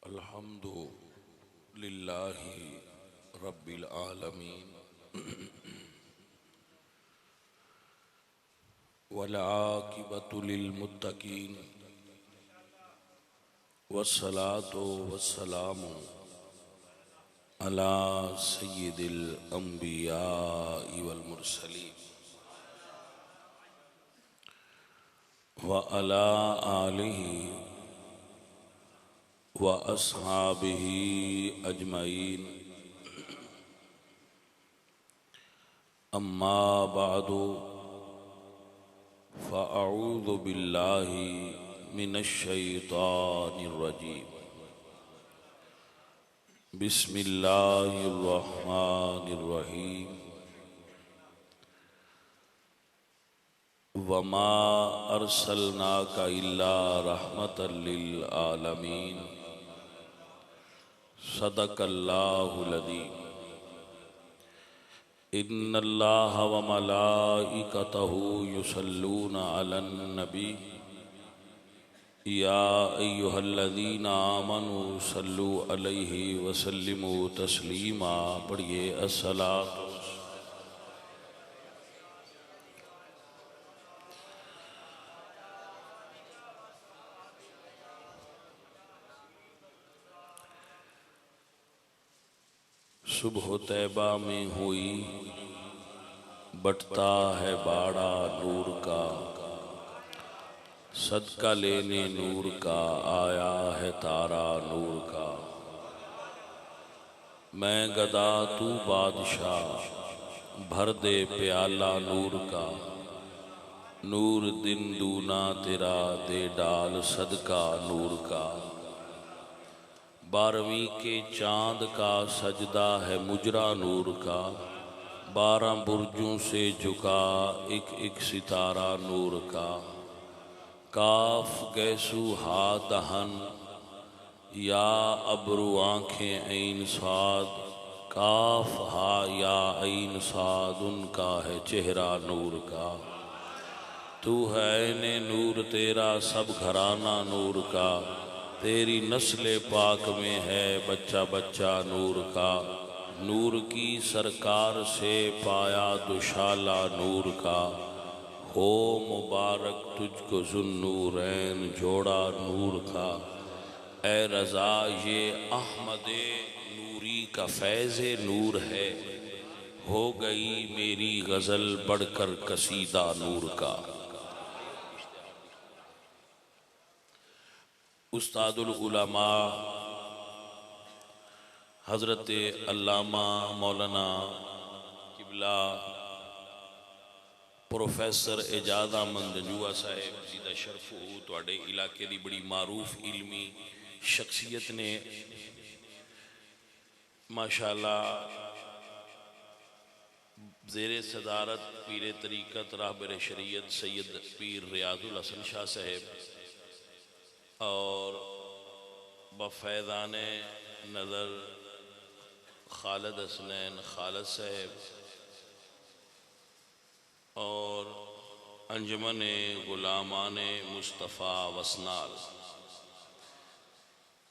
अल्हम्दुलिल्लाहि रब्बिल आलमीन वल आकिबतु लिल मुत्तकीन वस्सलातु वस्सलामु अला सय्यिदिल अंबिया वल मुरसलीन व अला आलिहि व अस्हाबिही अजमईन अम्मा बादु फ़अऊज़ु बिल्लाहि मिनश्शैतानिर रजीम बिस्मिल्लाहिर रहमानिर रहीम वमा अर्सलनाका इल्ला रहमतल लिल आलमीन सदक़ल्लाहुल अज़ीम इन्नल्लाहा व मलाइकतहु युसल्लूना अलन नबी या अय्युहल्लज़ीना आमनू सल्लु अलैहि व सल्लिमू तस्लीमा। पढ़िए अस्सलातु सुबह तैबा में हुई बटता है बाड़ा नूर का, सदका लेने नूर का आया है तारा नूर का। मैं गदा तू बादशाह भर दे प्याला नूर का, नूर दिन दूना तेरा दे डाल सदका नूर का। 12वीं के चांद का सजदा है मुजरा नूर का, 12 बुर्जों से झुका एक एक सितारा नूर का। काफ गैसू हा दहन या अब्रू आँखें ऐन साद, काफ हा या ऐन साद उनका है चेहरा नूर का। तू है ऐने नूर तेरा सब घराना नूर का, तेरी नस्ल पाक में है बच्चा बच्चा नूर का। नूर की सरकार से पाया दुशाला नूर का, हो मुबारक तुझको ज़ुन्नूरैन जोड़ा नूर का। ए रज़ा ये अहमदे नूरी का फैज़ नूर है, हो गई मेरी गज़ल बढ़कर कसीदा नूर का। उस्तादुल उलमा हज़रत अल्लामा मौलाना किबला प्रोफैसर एजाज अहमद जंजुआ साहब सीधा शरफ हो तुहाडे इलाके की बड़ी मारूफ इलमी शख्सियत ने माशाअल्लाह ज़ेरे सदारत पीर तरीक़त राहबर शरीयत सैयद पीर रियाजुल हसन शाह साहब और बफ़ैज़ान नज़र खालिद हसनैन खालिद साहब और अंजुमन गुलामान मुस्तफ़ा वसनाल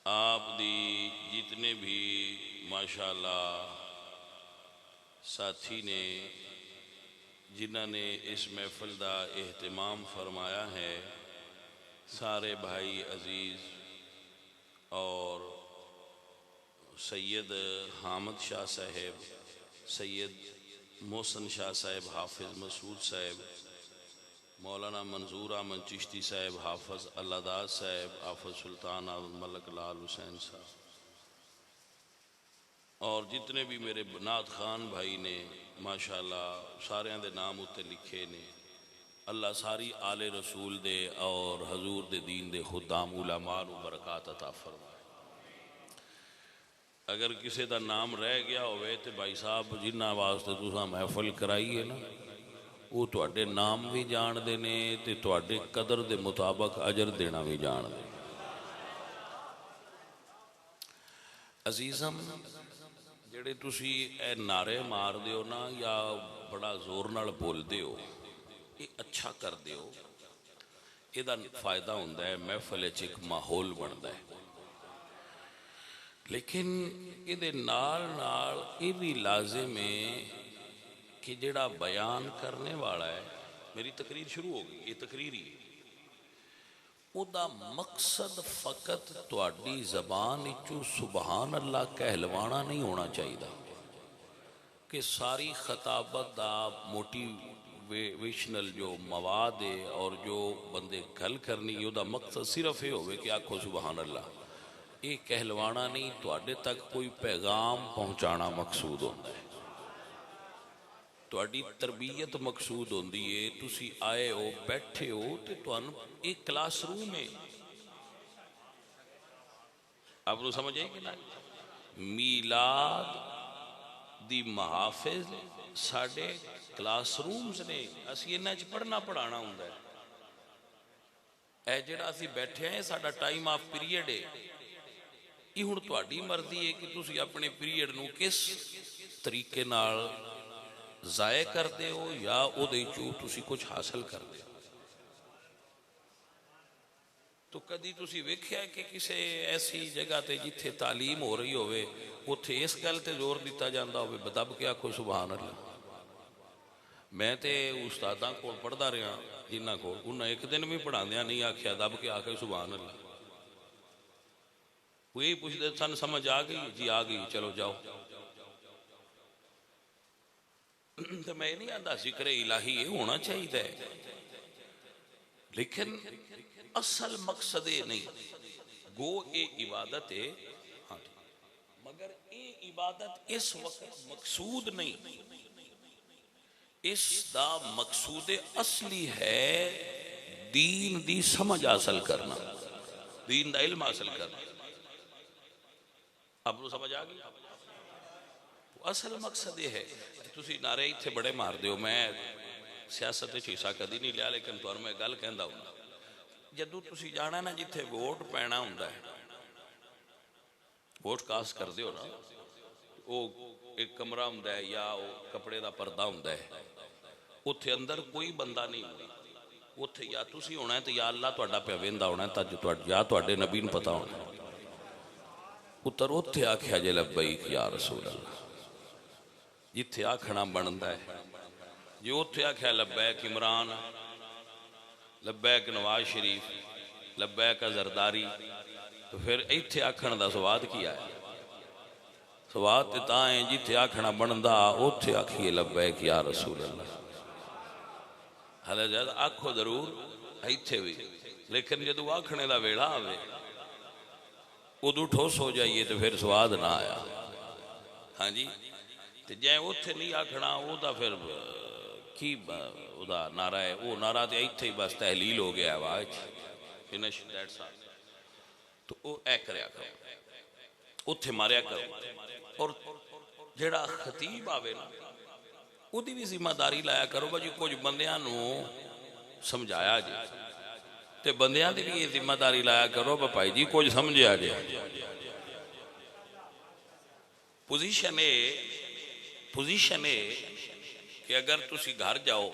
आप दी जितने भी माशाअल्लाह साथी ने जिन्हों ने इस महफिल का एहतमाम फरमाया है, सारे भाई अजीज़ और सैयद हामिद शाह साहब, सैयद मोहसन शाह साहब, हाफिज़ मसूद साहब, मौलाना मंजूर अहमद चिश्ती साहब, हाफिज़ अल्लादाद साहब, हाफिज़ सुल्तान अहमद मलक लाल हुसैन साहब और जितने भी मेरे नात खान भाई ने माशाअल्लाह सारिਆਂ ਦੇ नाम उत्ते लिखे ने। अल्लाह सारी आले रसूल दे और हजूर दे दीन दे खुदाम उलमा नूं बरकत अता फरमाए। अगर किसी का नाम रह गया होवे तो भाई साहब जिन्हां वास्ते तुसां महफिल कराई है ना, वो तुहाडे नाम भी जानते ने ते तुहाडे कदर दे मुताबक अजर देना भी जानते। अजीज़म जेड़े तुसी ए नारे मारदे हो ना या बड़ा जोर नाल बोलदे हो, ये अच्छा करदे हो, इहदा फायदा हुंदा है, महफिल च एक माहौल बनता है। लेकिन ये नाल नाल ये भी लाजिम है कि जिहड़ा बयान करने वाला है, मेरी तकरीर शुरू हो गई, ये तकरीर ही उदा मकसद फकत तुहाडी जबान विचों सुबहान अल्लाह कहलवाना नहीं होना चाहिए कि सारी खताबत का मोटिवेशनल जो मवाद है और जो बंदे गल करनी है उदा मकसद सिर्फ ये होवे कि आखो सुबहान अल्लाह। ये कहलवाना नहीं, तुहाडे तक कोई पैगाम पहुँचाना मकसूद होता है, तुहाडी तरबीयत मकसूद होंदी है। तुसी आए हो बैठे हो तो तुहानू एक क्लासरूम है, आपको समझ आई कि ना। मीलाद दी महाफिज साडे क्लासरूम्स ने, असी इन्हां च पढ़ना पढ़ाना हुंदा है। ए जिहड़ा असी बैठे हैं साडा टाइम ऑफ पीरीयड है, ये हुण तुहाडी मर्जी है कि तुसी अपने पीरीयड नू किस तरीके नाल ज़ाय करते हो या उहदे चों तुसी कुछ हासिल करते हो। तो कदी तुसी वेख्या कि किसी ऐसी जगह ते जिथे तालीम हो रही होवे उत्थे इस गल ते जोर दिता जाता होवे दब के आखो सुबहान अल्लाह। मैं तो उस्तादां कोल पढ़दा रहा, जिन्हां कोल उन्हें एक दिन भी पढ़ांदियां नहीं आख्या दब के आके सुबहान अल्लाह। वो यही पुछदे सन समझ आ गई जी, आ गई, चलो जाओ। तो मैं नहीं आता जिक्र इलाही ये होना चाहिए, लेकिन असल मकसद ये नहीं। गो ये इबादत है, हाँ, मगर ये इबादत इस वक्त मकसूद नहीं। इसका मकसूद असली है दीन दी समझ हासिल करना, दीन दा इल्म हासिल करना। आपको समझ आ गई? असल मकसद ये है। तुसी नारे इत्थे बड़े मारदे हो, मैं सियासत हिस्सा कदी नहीं लिया, लेकिन तुहानू मैं गल कहंदा हूं, जदों तुसी जाना ना जिथे वोट पैना हुंदा है, वोट कास्ट करदे हो ना, वो एक कमरा हुंदा है या वो कपड़े का पर्दा हुंदा है, उत्थे अंदर कोई बंदा नहीं होना, उत्थे या तुसी होना है तो या अल्लाह तुहाडा पिया वेंदा होना है, या तुहाडे नबी नूं पता होना है। पुत्तर उत्थे आख्या जे लब्बैक या रसूल अल्लाह, जिथे आखना बनता है। जो उत्थे आख्या लब्बैक इमरान, लब्बैक नवाज शरीफ, लब्बैक जरदारी, तो फिर इत्थे आखण का स्वाद की है? स्वाद तो तां है जिथे आखना बनता उत्थे आखिए लब्बैक या रसूल अल्लाह। हाले जद आखो जरूर इत्थे भी, लेकिन जदों आखने का वेला आवे उदों ठोस हो जाइए तो फिर स्वाद ना आया। हाँ जी, तो जै उत्थे नहीं आखना वह फिर की उदा नारा है, वो नारा तो इत्थे ही बस तहलील हो गया आवाज फिनिश दैट सा। तो वो ऐ करया करो, उत्थे मारिया करो। और जेड़ा खतीब आवे ना उहदी भी जिम्मेदारी लाया करो भाजी, कुछ बंदियां नूं समझाया जे, ते बंदियां दी भी ये जिम्मेदारी लाया करो भाई जी कुछ समझिया जे। पोजीशन है कि अगर तुसी घर जाओ,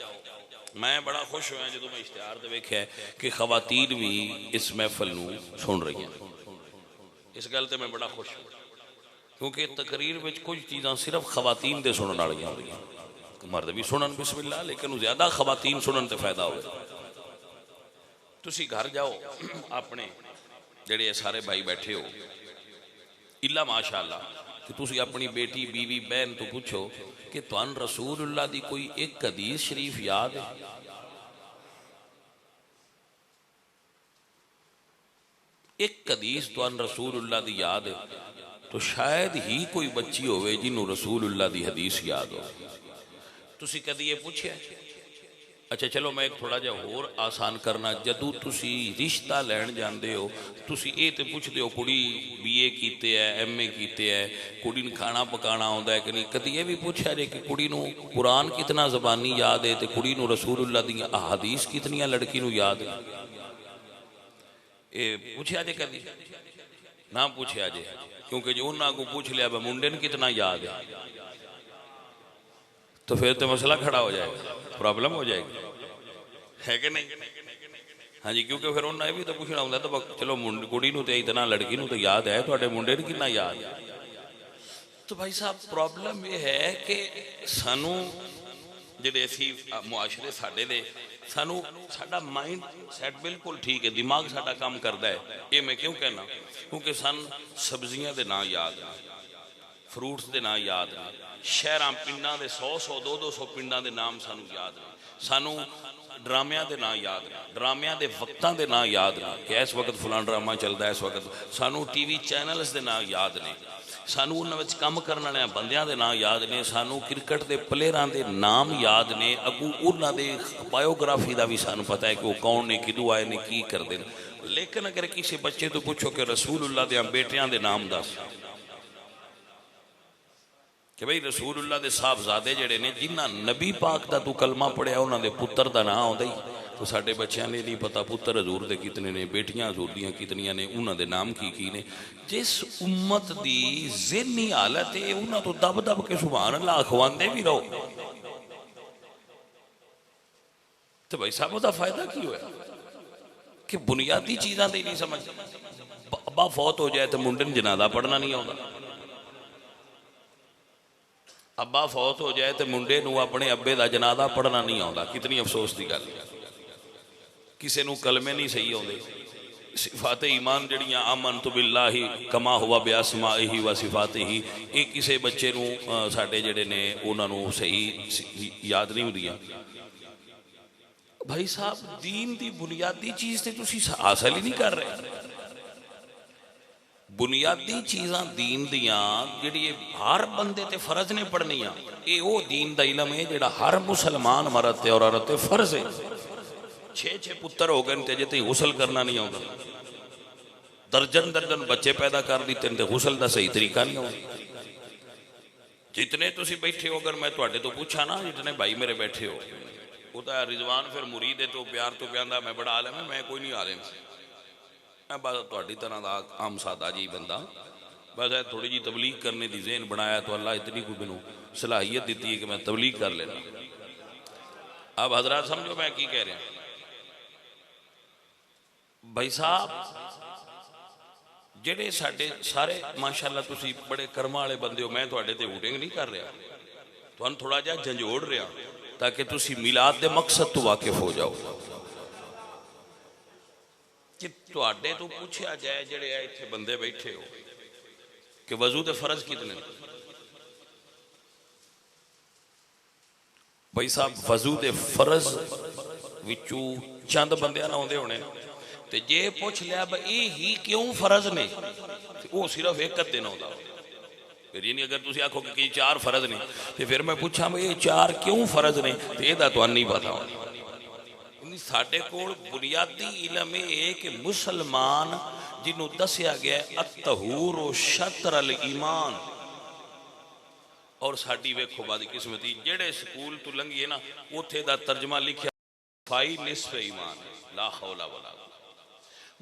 मैं बड़ा खुश होया जो मैं इश्तिहार दे वेख्या कि खवातीन भी इस महफल नूं सुन रही हैं। इस गल ते मैं बड़ा खुश हूँ, क्योंकि तकरीर में कुछ चीज़ां सिर्फ खवातीन दे सुनने वालियां होंदियां, मर्द भी सुनन बिस्मिल्लाह, लेकिन ज़्यादा खवातीन सुनन ते फायदा होवे। तुसी घर जाओ, अपने जेड़े सारे भाई बैठे हो, इल्ला माशाअल्लाह कि तुसी अपनी बेटी बीवी बहन तो पूछो कि तुहानू रसूलुल्लाह दी कोई एक हदीस शरीफ याद है? एक हदीस तुहानू रसूलुल्लाह दी याद है तो शायद ही कोई बच्ची होवे जिन्हों रसूलुल्लाह दी हदीस याद हो। तुसी कदी ये पूछया? अच्छा चलो मैं एक थोड़ा जा होर आसान करना, जदों तुसी रिश्ता लैन जाते हो तुसी ये तो पुछते हो कुड़ी BA कीते है, MA कीते है, कुड़ी नूं खाना पकाना आउंदा है कि नहीं? कदी ये भी पूछा जे कि कुड़ी नूं कुरान कितना ज़बानी याद है, तो कुड़ी नूं रसूलुल्लाह दी अहादीस कितनियां लड़की नूं याद है? ये पूछया जे? कदी ना पूछया जे, क्योंकि जो उन्होंने को पूछ लिया मुंडे नूं कितना याद है तो फिर तो मसला खड़ा हो जाएगा, प्रॉब्लम हो जाएगी, है कि नहीं? हाँ जी, क्योंकि फिर उन्हें भी तो पूछना होंगे तो चलो कुड़ी नूं ते इतना लड़की नूं तो याद है, तुहाडे मुंडे नूं कितना याद है। तो भाई साहब प्रॉब्लम ये है कि सानू ਜਿਹੜੇ ਅਸੀਂ ਮੁਆਸ਼ਰੇ ਸਾਡੇ ਦੇ ਸਾਨੂੰ ਸਾਡਾ ਮਾइंड ਸੈਟ ਬਿਲकुल ठीक है, दिमाग साडा काम करता है। ये मैं क्यों कहना, क्योंकि सन सब्जियां के नाम याद ने, फ्रूट्स के नाम याद ने, शहर पिंडा के 100-100 200 पिंडा के नाम सानू याद ने, सानू ड्रामिया के नाम याद ने, ड्रामिया के वक्तों के नाम याद ने कि इस वक्त फलां ड्रामा चलता है, इस वक्त सानू TV चैनल्स के नाम याद ने, सानू उन्होंने काम करने वाले बंदियां दे नाम याद ने, सानू क्रिकेट के प्लेयरां दे नाम याद ने, अगू उन्होंने बायोग्राफी का भी सानू पता है कि वो कौन ने, किदू आए ने, की करते हैं। लेकिन अगर किसी बच्चे तो पूछो कि रसूलुल्लाह दे बेटियां दे नाम दस, कि भाई रसूलुल्लाह दे साहबजादे जिहड़े ने जिन्हां नबी पाक दा तू कलमा पढ़िया उन्होंने पुत्र का नाम आउंदा ही, तो साडे बच्चों ने नहीं पता पुत्र हजूर के कितने ने, बेटियां हजूर दियां कितनियां ने, उन्होंने नाम की ने। जिस उम्मत की ज़हनी हालत है उन्होंने तो दब दब के सुभान अल्लाह अखवांदे भी रहो, तो भाई साहब उसका फायदा की होया कि बुनियादी चीज़ां दी नहीं समझ। अब्बा फौत हो जाए तो मुंडे नूं जनाजा पढ़ना नहीं आता, अब्बा फौत हो जाए तो मुंडे नूं अपने अब्बे का जनाजा पढ़ना नहीं आता। कितनी अफसोस की गल है, किसी नूं कलमे नहीं सही आते। सिफात ईमान जड़ियाँ अमन तो बिल्लाही कमा हुआ ब्यासमा ही व सिफात ही, ये किसी बच्चे नूं साडे जिहड़े ने उन्होंने सही याद नहीं होंदियां। भाई साहब दीन की बुनियादी चीज़ तो तुसीं हासिल ही नहीं कर रहे। बुनियादी चीज़ां दीन दियां जिहड़ी हर बंदे ते फर्ज ने पढ़नियां, ये वो दीन दा इलम है जिहड़ा हर मुसलमान मर्द ते और औरत ते फर्ज है। 6-6 पुत्र हो गए ते जे गुसल करना नहीं आता, दर्जन दर्जन बच्चे पैदा कर दिते तो गुसल का सही तरीका नहीं आता। जितने तुसी बैठे हो, अगर मैं तुहाडे तो पूछा ना, जितने भाई मेरे बैठे हो, वो तो रिजवान फिर मुरीद है तो प्यार तो कहता मैं बड़ा आलम है, मैं कोई नहीं आलम, मैं बस तुहाडी तरह का आम सादा जी बंदा, बस है थोड़ी जी तबलीग करने की ज़हन बनाया तो अल्लाह इतनी कोई मैनू सलाहियत दी है कि मैं तबलीग कर लेना। अब हजरात समझो मैं की कह रहा। भाई साहब जेडे साडे सारे माशाअल्लाह तुसी बड़े कर्म वाले बंदे हो, मैं तुहाडे ते हूटिंग नहीं कर रहा, तुहानू थोड़ा जिहा झंझोड़ रहा ताकि तुसी मिलाद के मकसद तो वाकिफ हो जाओ। कि तुहाडे तो पूछा जाए जेडे इत्थे बंदे बैठे हो कि वजू के फर्ज कितने, भाई साहब वजू के फर्ज विचों चंद बंदे ना आउंदे होने, तो जे पूछ लिया ये ही क्यों फर्ज ने, वो सिर्फ एक दिन आता। फिर ये नहीं अगर तुम आखो कि 4 फर्ज ने तो फिर मैं पूछा ये 4 क्यों फर्ज ने, तो यह तो नहीं पता। साडे कोल बुनियादी इलम है कि मुसलमान जिन्हों दसिया गया अतहूर शतर अल ईमान, और साडी वेखो बदकिस्मती जेड़े स्कूल तो लंघिए ना उत्थे दा तर्जमा लिखिया सफाई निस्फ ईमान, ला हौला वला।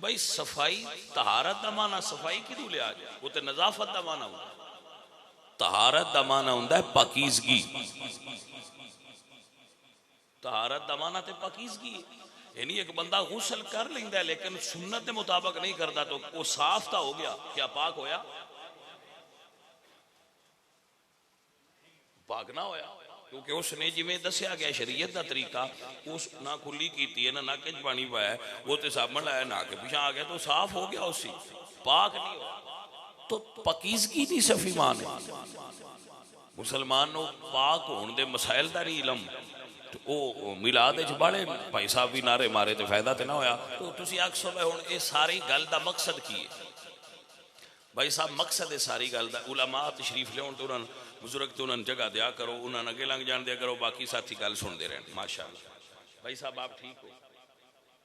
भाई सफाई तहारत का माना सफाई किदू लिया जाए, वो तो नजाफत का माना होता, तहारत का माना होता है पाकीज़गी, तहारत का माना तो पाकीज़गी। यानी एक बंदा गुसल कर लेंदा लेकिन सुन्नत के मुताबिक नहीं करता तो वो साफ तो हो गया, क्या पाक होया, पाक ना होया, क्योंकि उसने जिमें दसिया गया शरीयत का तरीका, उस ना खुली की है ना नाके च पानी पाया, वो तो साबन लाया ना के पिछा आ गया तो साफ हो गया, उससे पाक नहीं हो। तो पाकीज़गी नहीं सिर्फ ईमान है, मुसलमान को पाक होने के मसाइल का नहीं इलम, तो वो मिलाद बड़े भाई साहब भी नारे मारे तो फायदा तो ना होया। तो तुम आख सो हुण ये सारी गल का मकसद की है, भाई साहब मकसद है सारी गल का, उलमा तशरीफ लिया तो उन्होंने बुजुर्ग तो उन्होंने जगह दिया करो, उन्होंने अगे लंघ जान दिया करो, बाकी साथी गल सुनते रहन। माशाअल्लाह भाई साहब आप ठीक हो,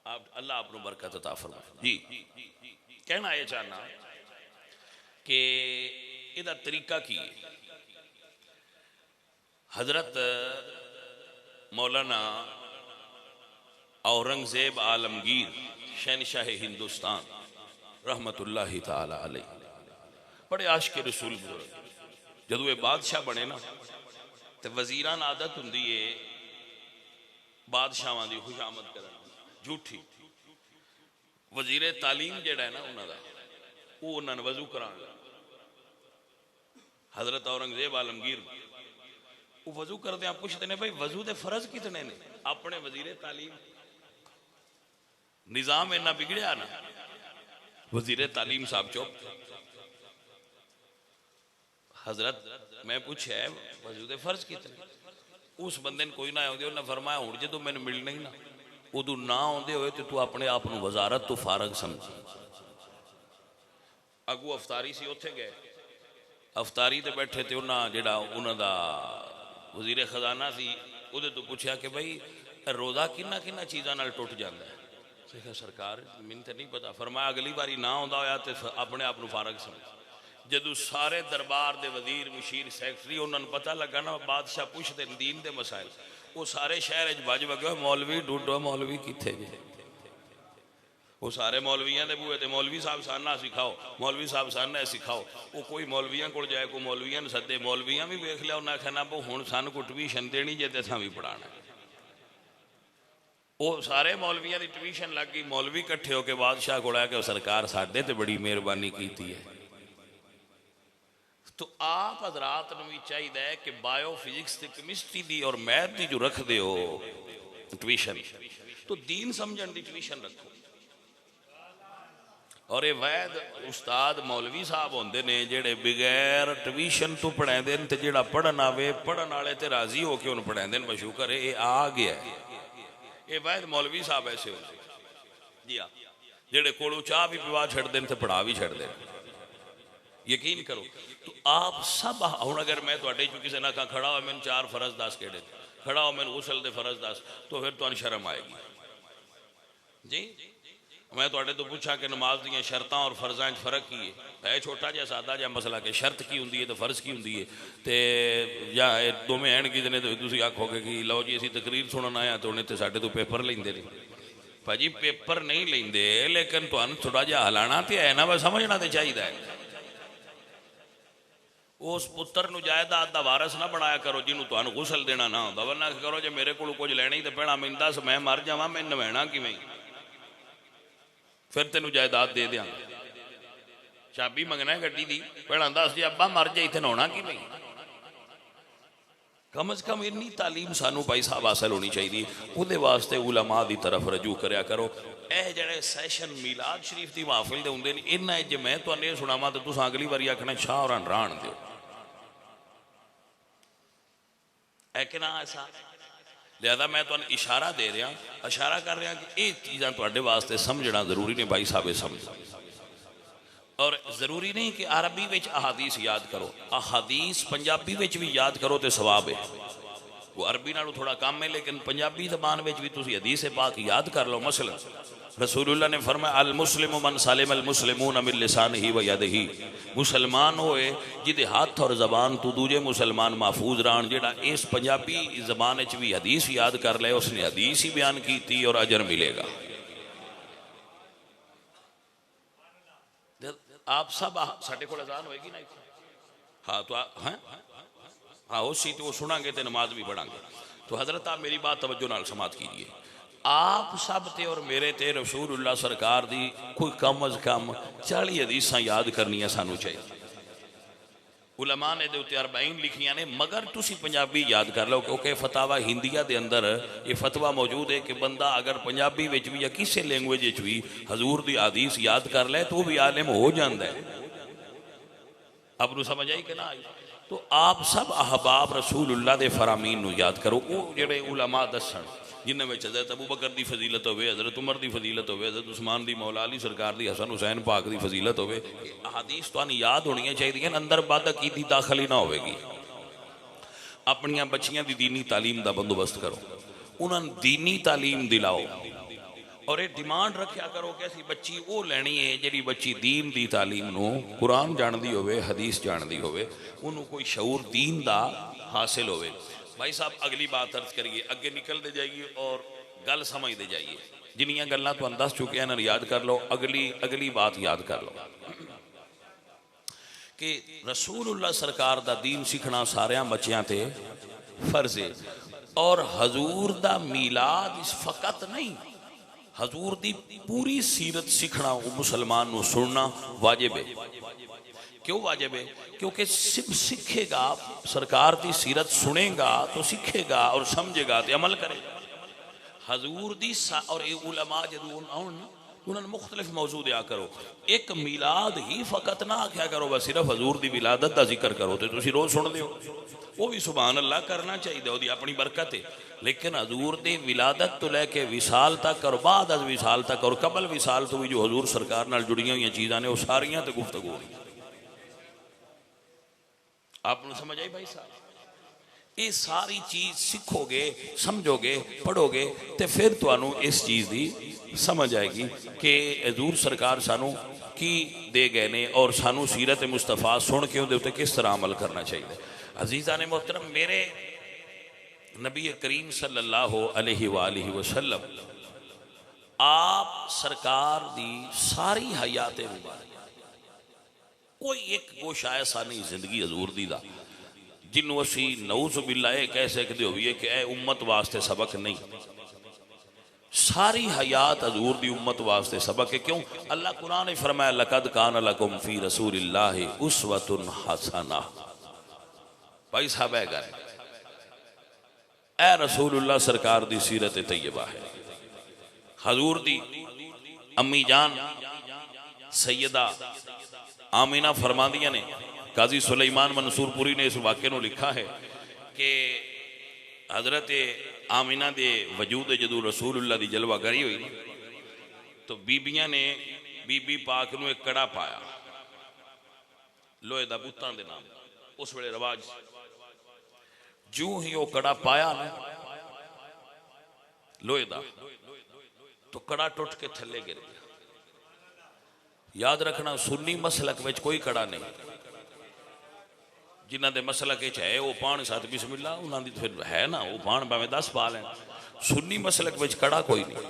आप अल्लाह आपको बरकत अता फरमाए जी। कहना यह चाहना कि इसका तरीका की है, हजरत मौलाना औरंगजेब आलमगीर शहनशाह हिंदुस्तान रहमतुल्लाहि ताला अलैह बड़े आशिक रसूल बुजुर्ग, जदों ये बादशाह बने ना तो वजीरान आदत होंदी है बादशाहां की खुशामद करना, झूठी वजीरे तालीम जिहड़ा है ना उन्होंने वो उन्होंने वजू करांगा। हजरत औरंगजेब आलमगीर वो वजू करते पुछते ने भाई वजू के फर्ज कितने ने? अपने वजीरे तालीम निजाम इन्ना बिगड़िया ना, वजीरे तालीम साहब चुप। हजरत मैं पूछा वजू के फर्ज कितने? उस बंदे ने कोई ना आते उन्हें फरमाया हूँ जो मैंने मिलना ही ना उदू ना आते हुए तो तू अपने आप को वजारत तो फारग समझ। अगू अफतारी सी उत्थे गए, अफतारी ते बैठे तो उन्हें जिहड़ा उन्हां दा वजीरे खजाना सी उहदे तो पूछा कि भाई रोज़ा किन्ना किन्ना चीज़ों नाल टुट जाता है? सरकार मैनूं तो नहीं पता। फरमाया अगली बारी ना आउंदा होया तो अपने आप को फारग समझ। जदों सारे दरबार दे वजीर मुशीर सैकटरी उन्होंने पता लगा ना बादशाह पुछते दीन दे मसाइल, वो सारे शहर बज वगे मौलवी ढूंढो मौलवी किथे जे। वो सारे मौलवियां दे बूहे ते मौलवी साहब साना सिखाओ, मौलवी साहब साना सिखाओ। वो कोई मौलवियां कोल जाए, कोई मौलवियां नूं सदे, मौलवियां भी वेख लिया उन्हें आखना वो हुण सानूं कोई ट्यूशन देनी जे ते असां भी पढ़ाना। वो सारे मौलवियां दी ट्यूशन लग गई, मौलवी इकट्ठे होकर बादशाह कोल आके सरकार साडे ते बड़ी मेहरबानी कीती है। तो आप हजरात नूं भी चाहिए कि बायो फिजिक्स ते केमिस्ट्री दी और मैथ दी जो रखते हो ट्यूशन, तो दीन समझण दी ट्यूशन रखो। और ये वैद उस्ताद मौलवी साहब होंदे ने जेड़े बगैर ट्यूशन तो पढ़ाते हैं, तो जेड़ा पढ़न आवे पढ़न वाले ते राजी होकर उन्हें पढ़ाते हैं। मशहूर है ये आ गया, ये वैद मौलवी साहब ऐसे होंगे जी हाँ, जेड़े कोलों चाह भी पिवा छड़ते हैं तो पढ़ा भी छड़ते हैं। यकीन करो तो आप सब हूँ अगर मैं थोड़े चो किसी ना कहा खड़ा हो मैंने 4 फरज दस केड़े खड़ा हो मैंने गुसल दे फरज दस, तो फिर तुहानू शर्म आएगी जी। मैं थोड़े तो पूछा कि नमाज दी शर्तां और फर्जा फर्क की है छोटा जहा सादा जहा मसला कि शर्त की होंगी है तो फर्ज की होंगी है, तो या दोवें एन कि ने तो तुम आखोगे कि लो जी असी तकरीर सुनन आया तो उन्हें तो साढ़े तो पेपर लेंदे ने। भाजी पेपर नहीं लेंदे लेकिन तुहानू थोड़ा जहा हलाना तो है ना, बस समझना तो चाहिए। उस पुत्र नूं जायदाद दा वारस ना बनाया करो जिन्होंने तुहानू गुसल देना ना होंदा, वरना करो जे मेरे को कुछ लेना ही तो पैना मैनूं दस मैं मर जावां मैं नवैना किवें, फिर तेनू जायदाद दे दियां। चाबी मंगना है गड्डी दी पैना दस जे अब्बा मर जाए इत्थे नहाउणा किवें। कम से कम इन्नी तालीम सानू भाई साहब हासिल होनी चाहिए। उहदे वास्ते उलमा की तरफ रजू करया करो। यह जड़े सैशन मिलाद शरीफ की महफिल दे हुंदे ने इन्हां जे मैं तुहानूं ये सुणावां तो तुसीं अगली बारी आखना शाह होरां नूं राहण दिओ है कि ना ऐसा। लिहाजा मैं तुहानूं इशारा दे रहा, इशारा कर रहा कि ये चीज़ां तुहाडे वास्ते समझना जरूरी ने भाई साहब समझ। और जरूरी नहीं कि अरबी विच अहादीस याद करो, अहादीस पंजाबी विच भी याद करो तो सवाब है। वो अरबी नालों थोड़ा कम है लेकिन पंजाबी जबान में भी तुसीं हदीस पाक याद कर लो। मसलन रसूलुल्लाह ने फरमाया अल मुस्लिम मन सालिम अल मुस्लिमून मिन लिसानिही व यदिही, मुसलमान होए जिदे हाथ और जबान तो दूजे मुसलमान महफूज रहन। जेड़ा इस पंजाबी जबान भी हदीस याद कर ले उसने हदीस ही बयान की और अजर मिलेगा। आप सब साढ़े को अजान होएगी ना, हाँ तो हैं हाँ उसी तो सुनांगे तो नमाज भी पढ़ांगे। तो हजरत आप मेरी बात तवज्जो नाल समात कीजिए। आप सब ते और मेरे ते रसूलुल्लाह सरकार दी कोई कम अज कम 40 हदीसां याद करनियां सानू चाहिए। उलमा ने दे उत्ते 40 लिखियां ने, मगर तुसी पंजाबी याद कर लो क्योंकि फतावा हिंदिया दे अंदर ये फतवा मौजूद है कि बंदा अगर पंजाबी विच भी या किसी लैंग्वेज विच भी हजूर दी हदीस याद कर ले तो भी आलिम हो जाता है। अब नूं समझ आई कि ना आई। तो आप सब अहबाब रसूलुल्लाह दे फरामीन नूं याद करो। वो जेड़े उलमा दसन जिन्हें में हज़रत अबू बकर की फजीलत हो, हज़रत उमर की फजीलत हो, हज़रत उस्मान की मौला अली सरकार की, हसन हुसैन पाक की फजीलत हो, हदीस तो याद होनी चाहिए। अंदर बद अकीदी दाखिल ना होगी। अपनिया बच्चियां की दीनी तालीम का बंदोबस्त करो, उन्होंने दीनी तालीम दिलाओ और ये डिमांड रखा करो कि असी बच्ची वो लैनी है जी बच्ची दीन की तालीम नूं कुरान जानती होवे, हदीस जानती होवे, उन्होंने कोई शऊर दीन का हासिल होवे। भाई साहब अगली बात अर्ज करिए, अगे निकलते जाइए और गल समझते जाइए। जिन्नियां गल्लां तुहानूं दस चुके हैं याद कर लो। अगली बात याद कर लो कि रसूलुल्लाह सरकार दा दीन सीखना सारियां बच्चियां ते फर्ज है। और हजूर दा मीलाद इस फकत नहीं, हजूर दी पूरी सीरत सीखना मुसलमान को सुनना वाजिब है। क्यों वाजिब है? क्योंकि सिर्फ सीखेगा, सरकार की सीरत सुनेगा तो सीखेगा और समझेगा तो अमल करेगा। हजूर दी और ये उलमा जदों आउण उन्होंने मुख्तलिफ मौजू दिया करो। एक मिलाद ही फकत ना आख्या करो बस सिर्फ हजूर की विलादत का जिक्र करो तो तुम रोज़ सुनते हो, वो भी सुभान अल्लाह करना चाहिए, वो अपनी बरकत है। लेकिन हजूर की विलादत तो लैके विसाल तक और बाद विसाल तक और कबल विसाल तो भी जो हजूर सरकार नाल जुड़ियां हुई चीज़ां ने वो सारियां तो गुफ्तगू हो रही। आपको समझ आई भाई साहब? ये सारी चीज़ सीखोगे, समझोगे, पढ़ोगे तो फिर तुहानू इस चीज़ की समझ आएगी कि हजूर सरकार सानू की दे गए ने और सानू सीरत मुस्तफा सुन के उहदे उत्ते किस तरह अमल करना चाहिए। अजीज़ा ने मोहतरम, मेरे नबी करीम सल्लल्लाहु अलैहि वसल्लम आप सरकार दी सारी हयात मुबारक कोई एक गोशा ऐसा नहीं जिंदगी हजूर दी दा जिन्हों असी नऊज़ बिल्लाह कह सकते होइए कि ए उम्मत वास्ते सबक नहीं। सारी हयात हजूर दी उम्मत वास्ते सबक है। क्यों? अल्लाह कुरान ने फरमाया लक़द कान लकुम फी रसूलिल्लाहि उस्वतुन हसना। भाई साहब है गल ए रसूलुल्लाह सरकार दी सीरत तैयबा है। हजूर दी अम्मी जान सैयदा आमीना फरमादियां ने, काजी सुलेमान मंसूरपुरी ने इस वाक़े को लिखा है कि हजरत आमीना दे वजूद जदों रसूलुल्लाह दी जलवागरी हुई तो बीबियां ने बीबी पाक नूं एक कड़ा पाया लोहे दा पुत्तां दे नाम, उस वेले रवाज। जूं ही वो कड़ा पाया ना लोहे दा तो कड़ा टुट के थले गिर गया। याद रखना सुन्नी मसलक में कोई कड़ा नहीं, जिन्हों के मसलक है वो पान सत बिस्मिल्ला उन्होंने फिर है ना वो पान भावें 10 पा लें। सुन्नी मसलक में कड़ा कोई नहीं।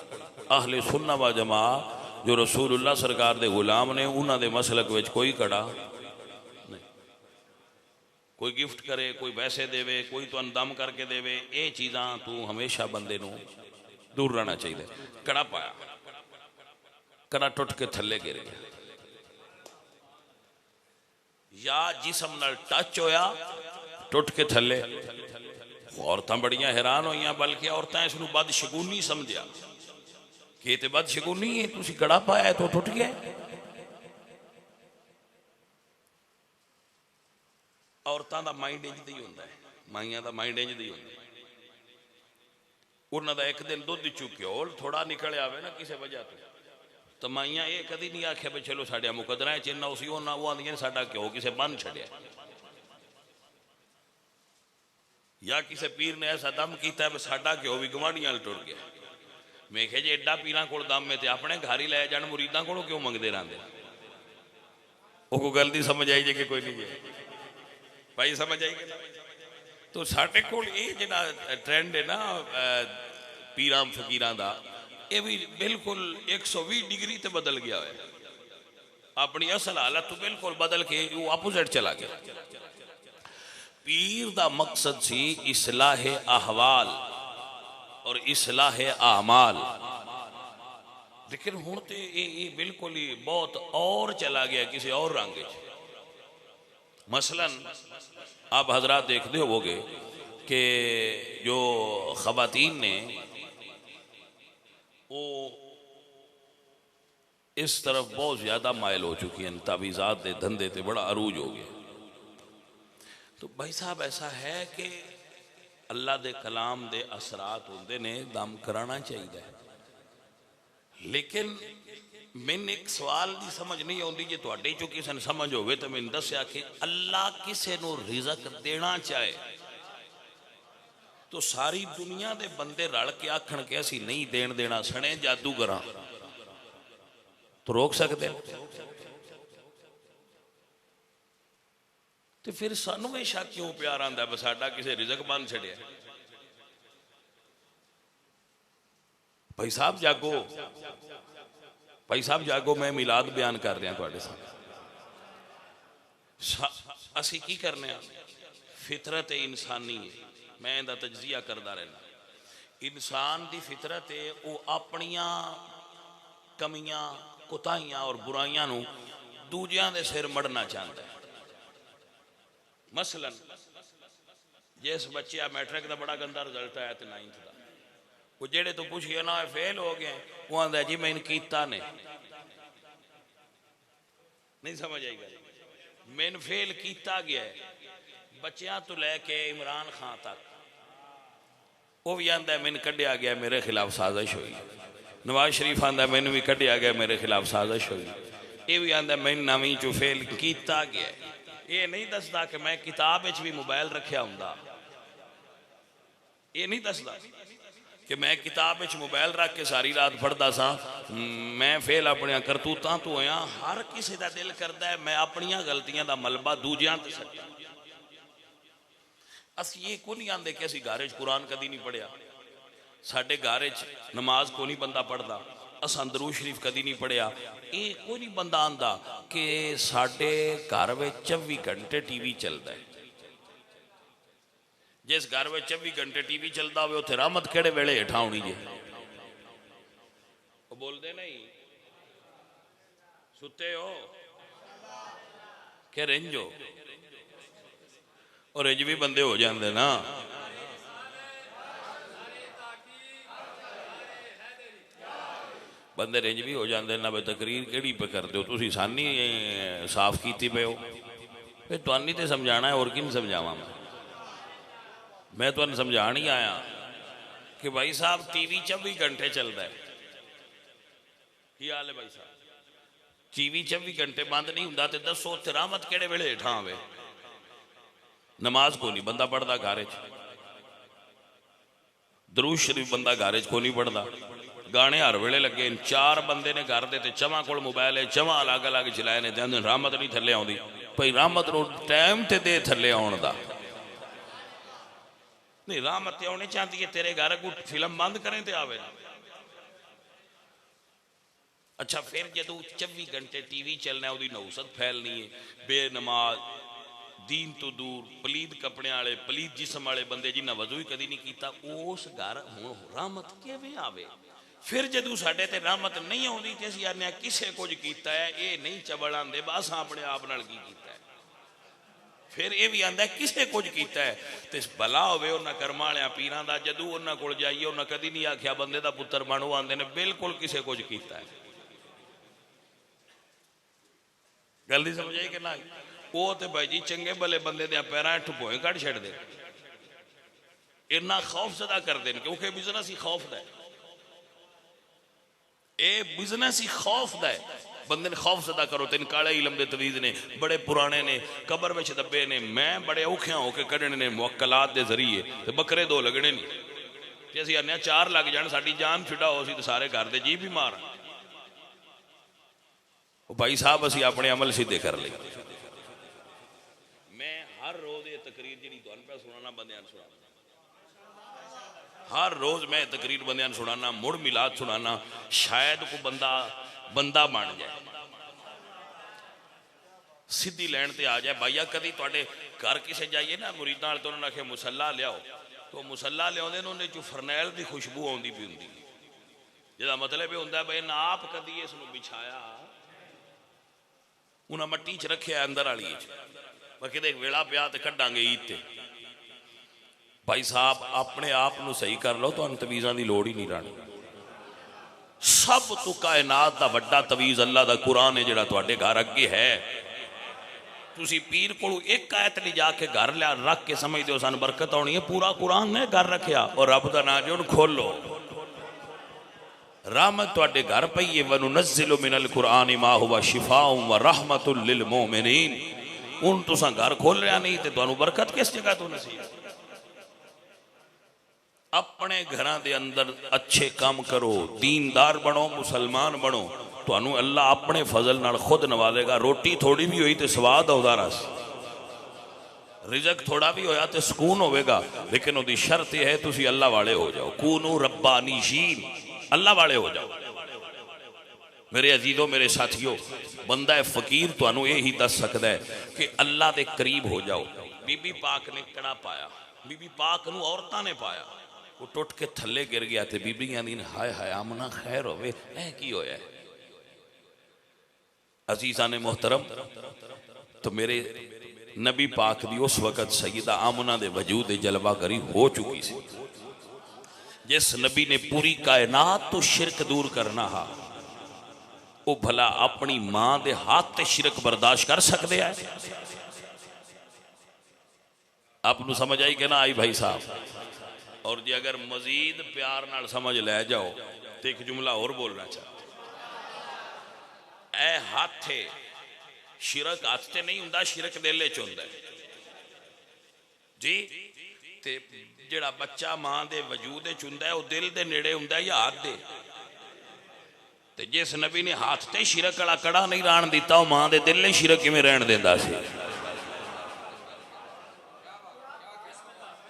अहले सुन्ना व जमा जो रसूलुल्लाह सरकार के गुलाम ने उन्होंने मसलक में कोई कड़ा नहीं। कोई गिफ्ट करे, कोई पैसे देवे, कोई तो दम करके देवे, ये चीज़ां तू हमेशा बंदे नूं दूर रहना चाहिए। कड़ा पाया, कड़ा टुट के थले गिर गया, या जिसम नाल टच होया टुट के थले। औरतां बड़ियां हैरान होईयां, बल्कि औरतां इसनूं बदशगुनी समझिया कि ते बदशगुनी है, तुसी कड़ा पाया तो टुट गया। औरतां दा माइंड इंज दी हुंदा है, माइयां दा माइंड इंज दी हुंदा है। उन्हां दा एक दिन दुध चुक्यो थोड़ा निकल आवे ना किसी वजह तो माइयां ये कभी नहीं आख्या भी चलो साढ़े मुकदरा चिन्ह उसी वो आदि साडा क्यों किसी बन छड़िया, या किसी पीर ने ऐसा दम किया साडा क्यों भी गवाढ़ियां टुर गया। मैं कहा जी एडा पीर को दम है तो अपने घर ही लै जान, मुरीदा को क्यों मंगते रहते। वो कोई गल नहीं समझ आई जे कि कोई नहीं है भाई समझ आई कि तो साढ़े को जो ट्रेंड है ना पीर फकीर का ये भी बिल्कुल 120 डिग्री ते बदल गया है। अपनी असल हालत तो बिल्कुल बदल के वो अपोजिट चला गया। पीर दा मकसद सी इस्लाह अहवाल और इस्लाह आमाल, लेकिन हुण ते ये बिल्कुल ही बहुत और चला गया किसी और रंग। मसलन आप हजरात देखते होवोगे कि जो खवातीन ने वो इस तरफ बहुत ज़्यादा मायल हो चुकी हैं, तावीज़ात दे धंधे ते बड़ा अरूज हो गया। तो भाई साहब ऐसा है कि अल्लाह दे कलाम दे असरात होंदे ने, दम कराना चाहिए। लेकिन मैंने एक सवाल की समझ नहीं आती, जे तुहाडे चों किसी ने समझ होवे तो मैंने दस्या कि अल्लाह किसी नूं रिज़क देना चाहे तो सारी दुनिया के बंदे रल के आखण के असी नहीं देन देना, सने जादूगरां तो रोक सकते। तो फिर सानू ये शक क्यों प्यार आंदा बस साडा किसी रिज़क बन छड़िया। भाई साहब जागो, भाई साहब जागो, मैं मिलाद बयान कर रहा तुहाडे सामने। असी की करने, फितरत इंसानी है, मैं इहदा तजजिया करता रहना। इंसान की फितरत है वो अपनिया कमियां कोताहियां और बुराइयां नूं दूजियां दे सिर मढ़ना चाहता है। मसलन जिस बच्चे मैट्रिक का बड़ा गंदा रिजल्ट आया तो 9th का, वो जेड़े तो पुछिए ना फेल हो गए, वो आंदा जी मैं कीता ने, नहीं समझ आई गल, मैंने फेल किया गया है। बच्चों तो लैके इमरान खान तक वो भी आंदा मैंने कढ़िया गया, मेरे खिलाफ साजिश हुई। नवाज शरीफ आंदा मैंने भी कढ़िया गया, मेरे खिलाफ साजिश हुई। ये भी आंदा मैंने नवीं चो फेल किया गया। ये नहीं दसदा कि मैं किताब भी मोबाइल रखा होंदा, ये नहीं दसदा कि मैं किताब मोबाइल रख के सारी रात पढ़ता सा, मैं फेल अपन करतूतां तो होया। हर किसी का दिल करता है मैं अपन गलतियां का मलबा दूजियां ते सट्टा। असी ये को नहीं आते कि असी घर कुरान कदी नहीं पढ़िया, साडे घर नमाज को नहीं बंदा पढ़ता, असां दरूद शरीफ कदी नहीं पढ़िया। ये कोई नहीं बंदा आंदा कि साडे घर में 24 घंटे टीवी चलता है। जिस घर में 24 घंटे टीवी चलता हो उत्थे रहमत केड़े वेले हेठा आउणी जे? वो बोलते नहीं, सुते हो के रिंजो? और रिंज भी बंदे हो जाते ना। बंदे रिंज भी हो जाते ना। तकरीर केड़ी पे करते हो तुसी? सानी साफ कीती पे हो, फिर तुहानू तो समझाना है, और किन समझावा मैं तुहानू समझाण ही आया कि भाई साहब टीवी 24 घंटे चलता है। की हाल है भाई साहब? टीवी 24 घंटे बंद नहीं होंदा तो दसो उत्थे रहमत केड़े वेले हेठा आवे? नमाज को नहीं बंदा पढ़ता घर च, दरूद शरीफ बंदा घर च को नहीं पढ़ता, गाने हर वेले लगे। 4 बंदे ने घर दे, चवां कोल मोबाइल है, चवां अलग अलग चलाए ने, रहमत नहीं थले आउंदी। भाई रहमत नूं टाइम ते दे थले आउण दा। नहीं रहमत आनी चाहती है तेरे घर को फिल्म बंद करें तो आवे। अच्छा फिर जो 24 घंटे टीवी चलना है, नहुसत फैलनी है, बेनमाज दीन तो दूर पलीद कपड़े वाले पलीद जिसम वाले बंदे जिन्हें वजू ही कदी नहीं किया, उस घर हुण रहमत किवें आवे? फिर जदों साडे ते रहमत नहीं आउंदी ते असीं आने किसे कुछ कीता है, ये नहीं चबल आंदे बस अपने आप नाल की कीता है। फिर ये भी आंदा किसे कुछ किया है तो भला होवे उन्हां कर्मां वालियां पीरां दा। जदों उन्हां कोल जाइए उन्हां कदी नहीं आख्या बंदे दा पुत्तर बन, वो आंदे ने बिल्कुल किसे कुछ किया है। गल नहीं समझ आई कि ना? वो तो भाई जी चंगे भले बंदे दे पैरां ठुपोए कढ़ छड्डदे, इन्ना खौफ ज़दा करदे ने क्योंकि बिजनेस ही खौफ दा है। ये बिजनेस ही खौफ दा है। बंदे ने खौफ ज़दा करो तेन काले इलम दे तवीज़ ने बड़े पुराने ने कबर में दबे ने, मैं बड़े औखियां होके कढ़ने ने मुअक्कलात दे जरिए, तो बकरे 2 लगने नहीं ते असीं आने 4 लग जान साडी जान फिड़ा हो सी तो सारे घर दे जी भी मार। भाई साहब असीं अपने अमल सीधे कर ले। मैं हर रोज़ ये तकरीर जी तुहानू पे सुनाना बंदियां नूं सुनाना, हर रोज़ मैं तकरीर बंदियां नूं सुनाना, मुड़ मिलाद सुनाना, शायद को बंदा बन जाए, सीधी लैन ते आ जाए। भाईया कदी तुहाडे घर किसे जाइए ना मुरीदां वाले तो उन्होंने आखे मुसल्ला लियाओ, तो मुसल्ला लियाउंदे ने उन्हें चो फरनैल की खुशबू आउंदी पई हुंदी, जिहदा मतलब ये हुंदा भाई ना आप कदी इस नूं बिछाया, उन्हें मट्टी च रखिया अंदर वाली बाकी एक वेला पिया तो कड्डांगे ईद ते। भाई साहब अपने आप नूं सही कर लो, तुहानूं तवीज़ां दी लोड़ ही नहीं रहनी। सब तो कायनात दा वड्डा तवीज़ अल्लाह दा कुरान है जिहड़ा तुहाडे घर अगे है। तुसी पीर कोलों एक आयत नहीं जाके घर लिया रख के समझते हो सानूं बरकत आउणी है, पूरा कुरान ने घर रखिया और रब दा नाम जो खोलो रहमत तुहाडे घर पई है। वनुनज़्ज़िलु मिनल कुरानि मा हुवा शिफाउन व रहमतुल लिल मोमिनीन। हुण तुसां घर खोल रहा नहीं तो तुहानूं बरकत किस जगह तो नसीब? अपने घरां दे अंदर अच्छे काम करो, दीनदार बनो, मुसलमान बनो, तुहानू अल्लाह अपने फजल नाल खुद नवाजेगा। रोटी थोड़ी भी हुई तो स्वाद आउंदा रस, रिजक थोड़ा भी होया तो सुकून होवेगा, लेकिन उहदी शर्त यह है तुसी अल्लाह वाले हो जाओ। कूनू रब्बानीशीन, अल्लाह वाले हो जाओ। मेरे अजीजों मेरे साथियों, बंदा फकीर तुहानू यही दस सकता है कि अल्लाह के करीब हो जाओ। बीबी पाक ने कड़ा पाया, बीबी पाक नू औरतां ने पाया, वो टुट के थले गिर गया तो बीबी आंदी हाय हाय आमना खैर होवे, ऐ की होया है? अजीज़ा ने मोहतरम, तो मेरे नबी पाक दी उस वक़्त सैयदा आमना दे वजूद जलवागरी हो चुकी सी। जिस नबी ने पूरी कायनात तो शिरक दूर करना हा, वो भला अपनी मां दे हाथ ते शिरक बर्दाश्त कर सकते हैं? आपको समझ आई कि ना आई भाई साहब? और जी अगर मजीद प्यार नाल समझ ले जाओ तो एक जुमला और बोलना चाहता। ए हाथे शिरक हाथ ते नहीं हुंदा, शिरक दिल च हुंदा जी। ते जेड़ा बच्चा मां दे वजूद च हुंदा है, वो दिल दे नेड़े हुंदा या हाथ दे? ते जिस नबी ने हाथ ते शिरक वाला कड़ा नहीं राण दिता, वो मां दे दिल ने शिरक किवें रहन देंदा सी?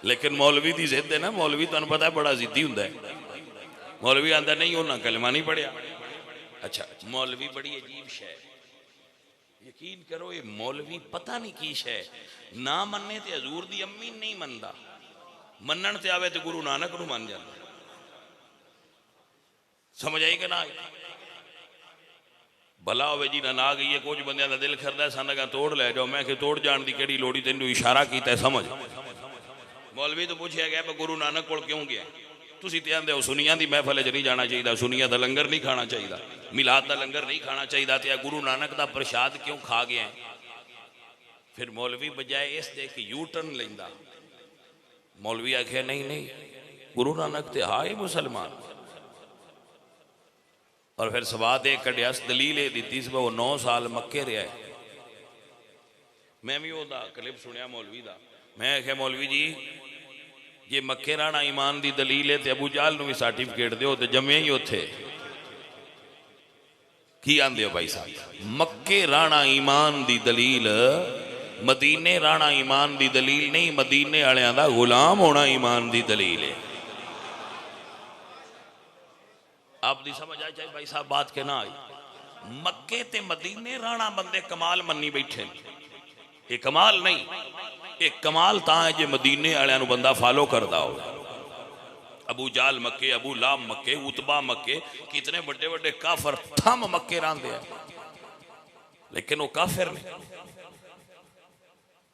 लेकिन मौलवी दी जिद है ना, मौलवी तुहानूं पता है बड़ा जिद्दी हुंदा है। मौलवी आंदा नहीं उन्हां कलमा नहीं पढ़िया। अच्छा, मौलवी बड़ी अजीब शै, यकीन करो ये मौलवी पता नहीं की शै, ना मन्ने ते हजूर दी अम्मी नहीं मनदा, मनण ते आवे ते गुरु नानक नूं मन जांदा। समझ आई कि ना? भला होवे जी ना गई है, कुछ बंदियां दा दिल करदा सन अगा तोड़ लै जाओ, मैं कि तोड़ जाण दी किहड़ी लोड़ी, तैनूं इशारा कीता समझ। मौलवी तो पूछया गया गुरु नानक कोल क्यों गया? तुसीं ते आंदे हो सुनिया दी महफल च नहीं जाना चाहिए, सुनिया दा लंगर नहीं खाना चाहिए, मिलाद दा लंगर नहीं खाना चाहिए, ते गुरु नानक दा प्रसाद क्यों खा गया? फिर मौलवी बजाए इस दे कि यू टर्न लेंदा, मौलवी आख्या नहीं नहीं, गुरु नानक ते हाए मुसलमान। और फिर सवाद एक कढ़िया, दलील ये दी सी वो 9 साल मक्के रहा है। मैं भी वो क्लिप सुनिया मौलवी का, मैं आख्या मौलवी जी जे मक्के रहना ईमान की दलील है तो अबू जाल भी सर्टिफिकेट दो, तो जमे ही उथे की आंदे हो भाई साहब? मक्के रहना ईमान की दलील, मदीने रहना ईमान की दलील नहीं, मदीने वालियां दा गुलाम होना ईमान की दलील है। आप दी समझ आ जाए भाई साहब बात के ना आई? मक्के ते मदीने रहना बंदे कमाल मन्नी बैठे, ये कमाल नहीं, एक कमाल ता है जे मदीने वालियां नूं बंदा फॉलो करदा हो। अबू जाल मक्के, अबू लाब मक्के, उतबा मक्के, कितने बड़े बड़े काफर थम मक्के रहिंदे हैं, लेकिन वो काफिर ने।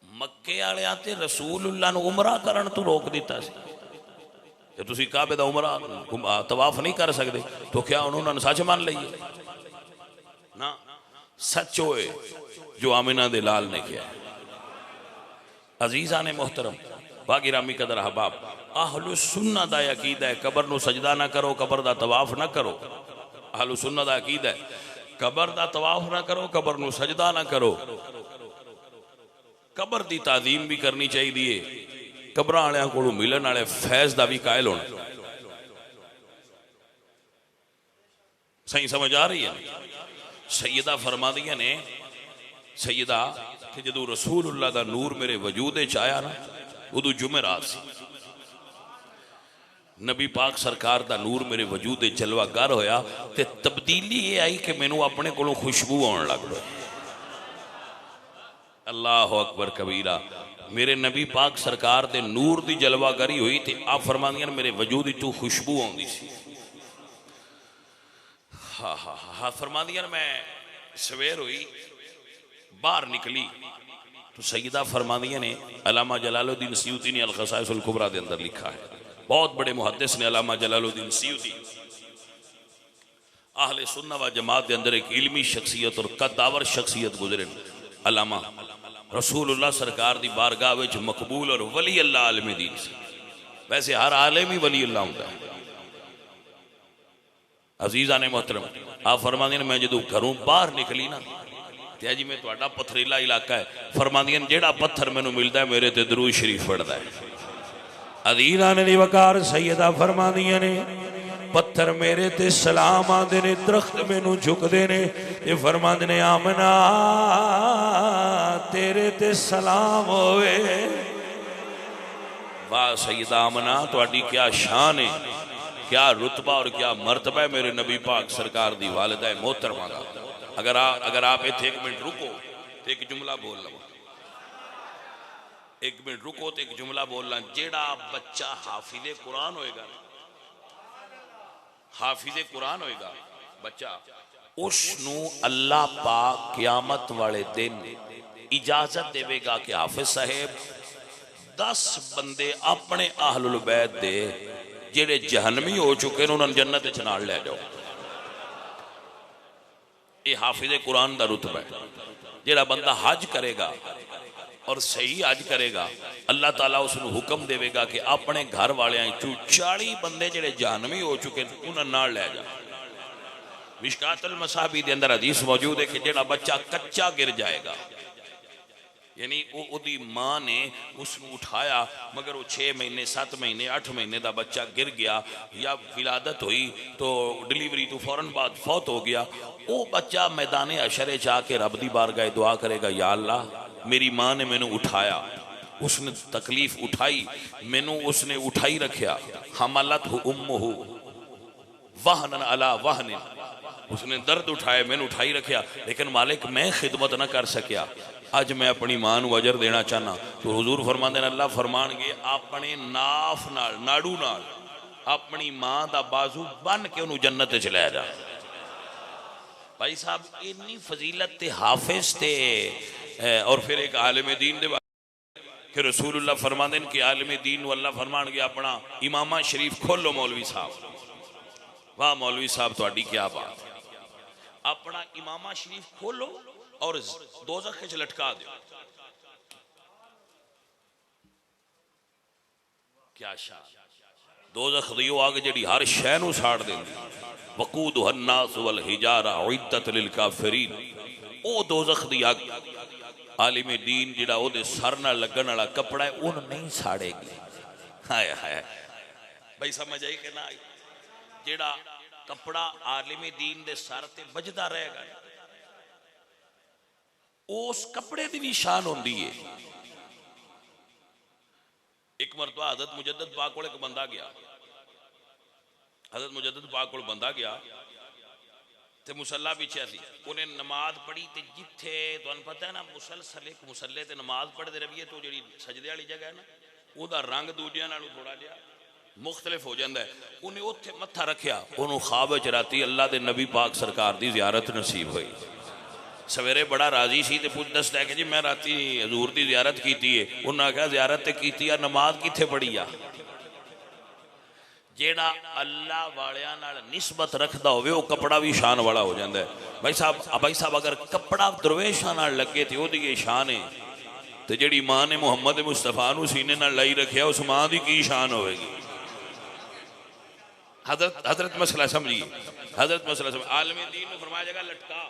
मक्के वालियां ते रसूलुल्लाह नूं उमरा करन तो रोक दिता सी। जे तुसीं काबे दा उमरा तवाफ नहीं कर सकते तो क्या उन्होंने सच मान लईए? ना, सच होए जो आमिना दे लाल ने किया। अजीज़ा ने मोहतरम बागिरामी कदर अहबाब, अहलु सुन्नत दा अकीदा है कबर नूं सजदा ना करो, कबर दा तवाफ ना करो। अहलु सुन्नत दा अकीदा है कबर दा तवाफ ना करो, कबर नूं सजदा ना करो। कबर दी ताजीम भी करनी चाहिए, कबर वालियां कोलों मिलन वाले फैज़ दा भी कायल होना। सही समझ आ रही है? सैयदा फरमादियां ने, सैयदा कि जदों रसूलुल्लाह दा नूर मेरे वजूद च आया ना, उदों जुमेरात सी, नबी पाक सरकार दा नूर मेरे वजूद जलवागर होया, ते तब्दीली ये आई कि मैनू अपने कोलों खुशबू आउण लग पई। अल्लाह अकबर कबीरा। मेरे नबी पाक सरकार दे नूर दी जलवागरी हुई ते आप फरमांदियां मेरे वजूद चों खुशबू आउंदी सी। हाँ हाँ हाँ फरमांदियां मैं सवेर हुई बाहर निकली तो सैयदा फरमादिया ने, अलामा जलालुद्दीन सियूती ने अल-क़साइसुल कुबरा के अंदर लिखा है, बहुत बड़े मुहद्दिस ने अलामा जलालुद्दीन सियूती, आहले सुन्ना व जमात के अंदर एक इल्मी शख्सियत और कद्दावर शख्सियत गुजरे। अलामा रसूलुल्लाह सरकार दी बारगाह विच मकबूल और वली अल्लाह आलम दीन से, वैसे हर आलम ही वली अल्लाह होता है। अजीज़ा ने मोहतरम आप फरमादियां मैं जो घरों बाहर निकली ना, ते जी मैं तुहाडा पथरीला इलाका है, फरमादियां जेड़ा पत्थर मैनू मिलता है मेरे ते दरूद शरीफ पढ़दा है। अदीना ने वकार सैयदा फरमादियां ने पत्थर मेरे ते सलाम आंदे ने, दरख्त मैनू झुकदे ने, ते फरमांदे ने आमना तेरे ते सलाम होवे। वाह सैयदा आमना तुहाडी क्या शान है, क्या रुतबा और क्या मर्तबा है मेरे नबी पाक सरकार दी वालिदा मोहतरमा दा। अगर आप इत्थे एक मिनट रुको तो एक जुमला बोल लो, एक मिनट रुको तो एक जुमला बोलना। जेड़ा बच्चा हाफिज़े कुरान होएगा, हाफिज़े कुरान होएगा बच्चा, उसनू अल्लाह पाक क़यामत वाले दिन इजाजत देवेगा कि हाफिज साहेब 10 बंदे अपने अहलुल बैत दे जेड़े जहन्नमी हो चुके हैं उन्होंने जन्नत च नाल ले जाओ। ये हाफिज कुरान का रुतबा है। जेड़ा बंदा हज करेगा और सही हज करेगा अल्लाह ताला उसनू हुक्म देवेगा कि अपने घर वाले 40 बंदे जेड़े जहन्नमी हो चुके हैं उन्होंने नाल ले जा। मिशकातुल मसाबी के अंदर हदीस मौजूद है कि जेड़ा बच्चा कच्चा गिर जाएगा, यानी वो माँ ने उसको उठाया मगर वो 6 महीने 7 महीने 8 महीने का बच्चा गिर गया या विलादत हुई तो डिलीवरी तो फौरन बाद फौत हो गया, वो बच्चा मैदान अशरे जाके रब दी बारगाह दुआ करेगा, या अल्लाह मेरी माँ ने मैनू उठाया, उसने तकलीफ उठाई, मैनू उसने उठाई रखा, हमलत उम्मुहु वहनन अला वहन, उसने दर्द उठाया मैंने उठाई रखा, लेकिन मालिक मैं खिदमत ना कर सकिया, अज मैं अपनी मां नू अजर देना चाहना। तो हुजूर फरमाते हैं अल्लाह फरमानगे अपने नाफ नाल नाड़ू नाल अपनी मां दा बाजू बन के उन्होंने जन्नत च लै जा। भाई साहब इन्नी फजीलत ते हाफिज थे। और फिर एक आलिम दीन दे कि रसूलुल्लाह फरमाते हैं कि आलिम दीन अल्लाह फरमानगे अपना इमामा शरीफ खोलो मौलवी साहब, वाह मौलवी साहब तुहाडी क्या बात है, अपना इमामा शरीफ खोलो और दोज़ख च लटका दो। क्या शान, दोज़ख दी आग जिहड़ी हर शै नूं साड़ देंदी, वकूदुहा अन्नास वल हिजारा उइद्दत लिल काफिरीन, ओ दोज़ख दी आग आलिम दीन जिहड़ा ओदे सर नाल लगन वाला कपड़ा है उन नहीं साड़ेगी। हाय हाय भाई समझ आई कि ना आई, जिहड़ा कपड़ा आलिम दीन दे सर ते बजदा रहेगा उस कपड़े की भी शान होंदी है। एक मरतबा हज़रत मुजद्दद पाक कोल एक बंदा गया, हज़रत मुजद्दद पाक कोल बंदा गया ते मुसल्ला पिछे सी, उन्हें नमाज पढ़ी ते जिथे तुहानू पता है ना मुसलसल एक मुसल्ले ते नमाज पढ़ते रहिए तो जी सजदे वाली जगह है ना वह रंग दूजिया नालों थोड़ा जिहा मुख्तलिफ हो जाता है। उन्हें उत्थे मत्था रखिया, उन्होंने ख्वाब च राती अल्लाह के नबी पाक सरकार की ज़ियारत नसीब हुई, सवेरे बड़ा राजी सी ते पुछ दसदा है कि जी मैं राती हजूर की ज़ियारत की है, उन्हें आख्या ज़ियारत तो की आ नमाज कित्थे पढ़ी आ। जेड़ा अल्लाह वालियां नाल निस्बत रखदा होवे वो कपड़ा भी शान वाला हो जाता है। भाई साहब अगर कपड़ा दरवेशां नाल लगे तो ओदी शान है, तो जिहड़ी मां ने मुहम्मद मुस्तफा नूं सीने नाल लाई रखिया उस मां की की शान होगी। हजरत मसला समझिए, हजरत मसला समझ आलम दीन ने फरमाया जाएगा लटका,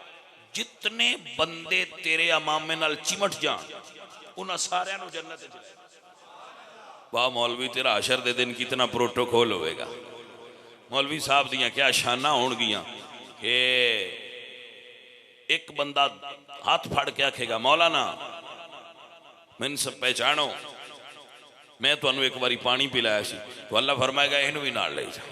जितने बंदे तेरे अमामे नाल चिमट जान उन्हां सारियां नूं जन्नत च। वाह मौलवी तेरा हशर दे दिन कितना प्रोटोकॉल होएगा। मौलवी साहब दियां क्या शाना होणगियां कि एक बंदा हाथ फड़ के आखेगा मौलाना मैंने सब पहचानो, मैं तुहानू एक बारी पानी पिलाया सी, तो अल्लाह फरमाएगा इन्हू भी नाल ले जाओ।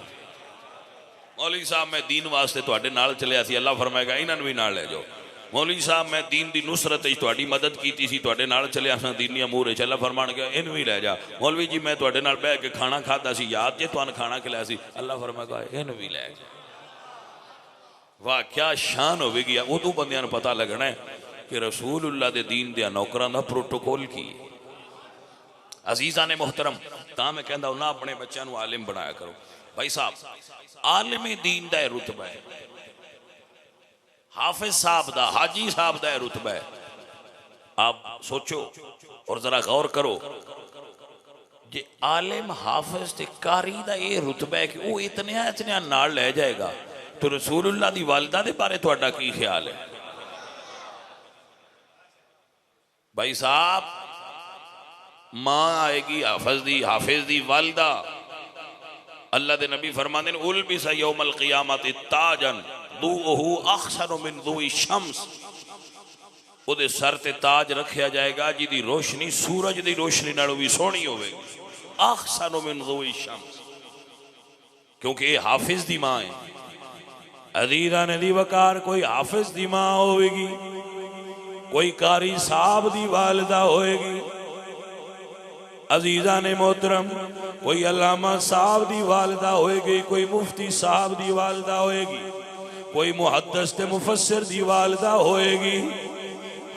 मौलवी साहब मैं दीन वास्ते तुहाडे नाल चलिया सी, अल्लाह फरमाएगा इन्हां भी नाल ले जाओ। मौलवी साहब मैं दीन की नुसरत तुहाडी मदद की सी, तुहाडे नाल चलिया सा दीनी अमूर च, अल्लाह फरमाएगा इन्हू भी ले जा। मौलवी जी मैं तुहाडे नाल बैठ के खाना खाता सी, याद जे तुहानू खाना खिलाया सी, अल्लाह फरमाएगा इन्हू भी ले जा। वाह क्या शान होगी। उदों बंदियां नूं पता लगना है कि रसूलुल्लाह दे दीन दे नौकरां दा प्रोटोकॉल की। अजीज़ा ने मोहतरम तां मैं कहंदा ना अपने बच्चों नूं आलिम बनाया करो। भाई साहब आलिम दीन दा रुतबा है, हाफिज साहब दा हाजी साहब दा रुतबा है। आप सोचो और जरा गौर करो, जे आलिम हाफिज ते कारी दा ये रुतबा है कि वो इतने नाल ले जाएगा, तो रसूलुल्लाह दी वालिदा दे बारे तुहाडा की ख्याल है? भाई साहब मां आएगी हाफिज दी वालिदा, अल्लाह दे नबी फरमाते हैं उल्बिसा यौमल क़ियामति ताजन दूहु अखसर मिन दूई शम्स, ओदे सर ते ताज रखा जाएगा जिदी रोशनी सूरज दी रोशनी नालों भी सोहनी होवेगी, अखसर मिन दूई शम्स, क्योंकि ये हाफिज दी मां है। अजीज़ा ने दी वकार कोई हाफिज दी मां होगी, कोई कारी साहब दी वालिदा होएगी, अजीज़ा ने मोहतरम कोई अल्लामा साहब दी वालिदा होएगी, कोई मुफ्ती साहब दी वालिदा होएगी, कोई मुहद्दिस ते मुफस्सिर दी वालिदा होएगी,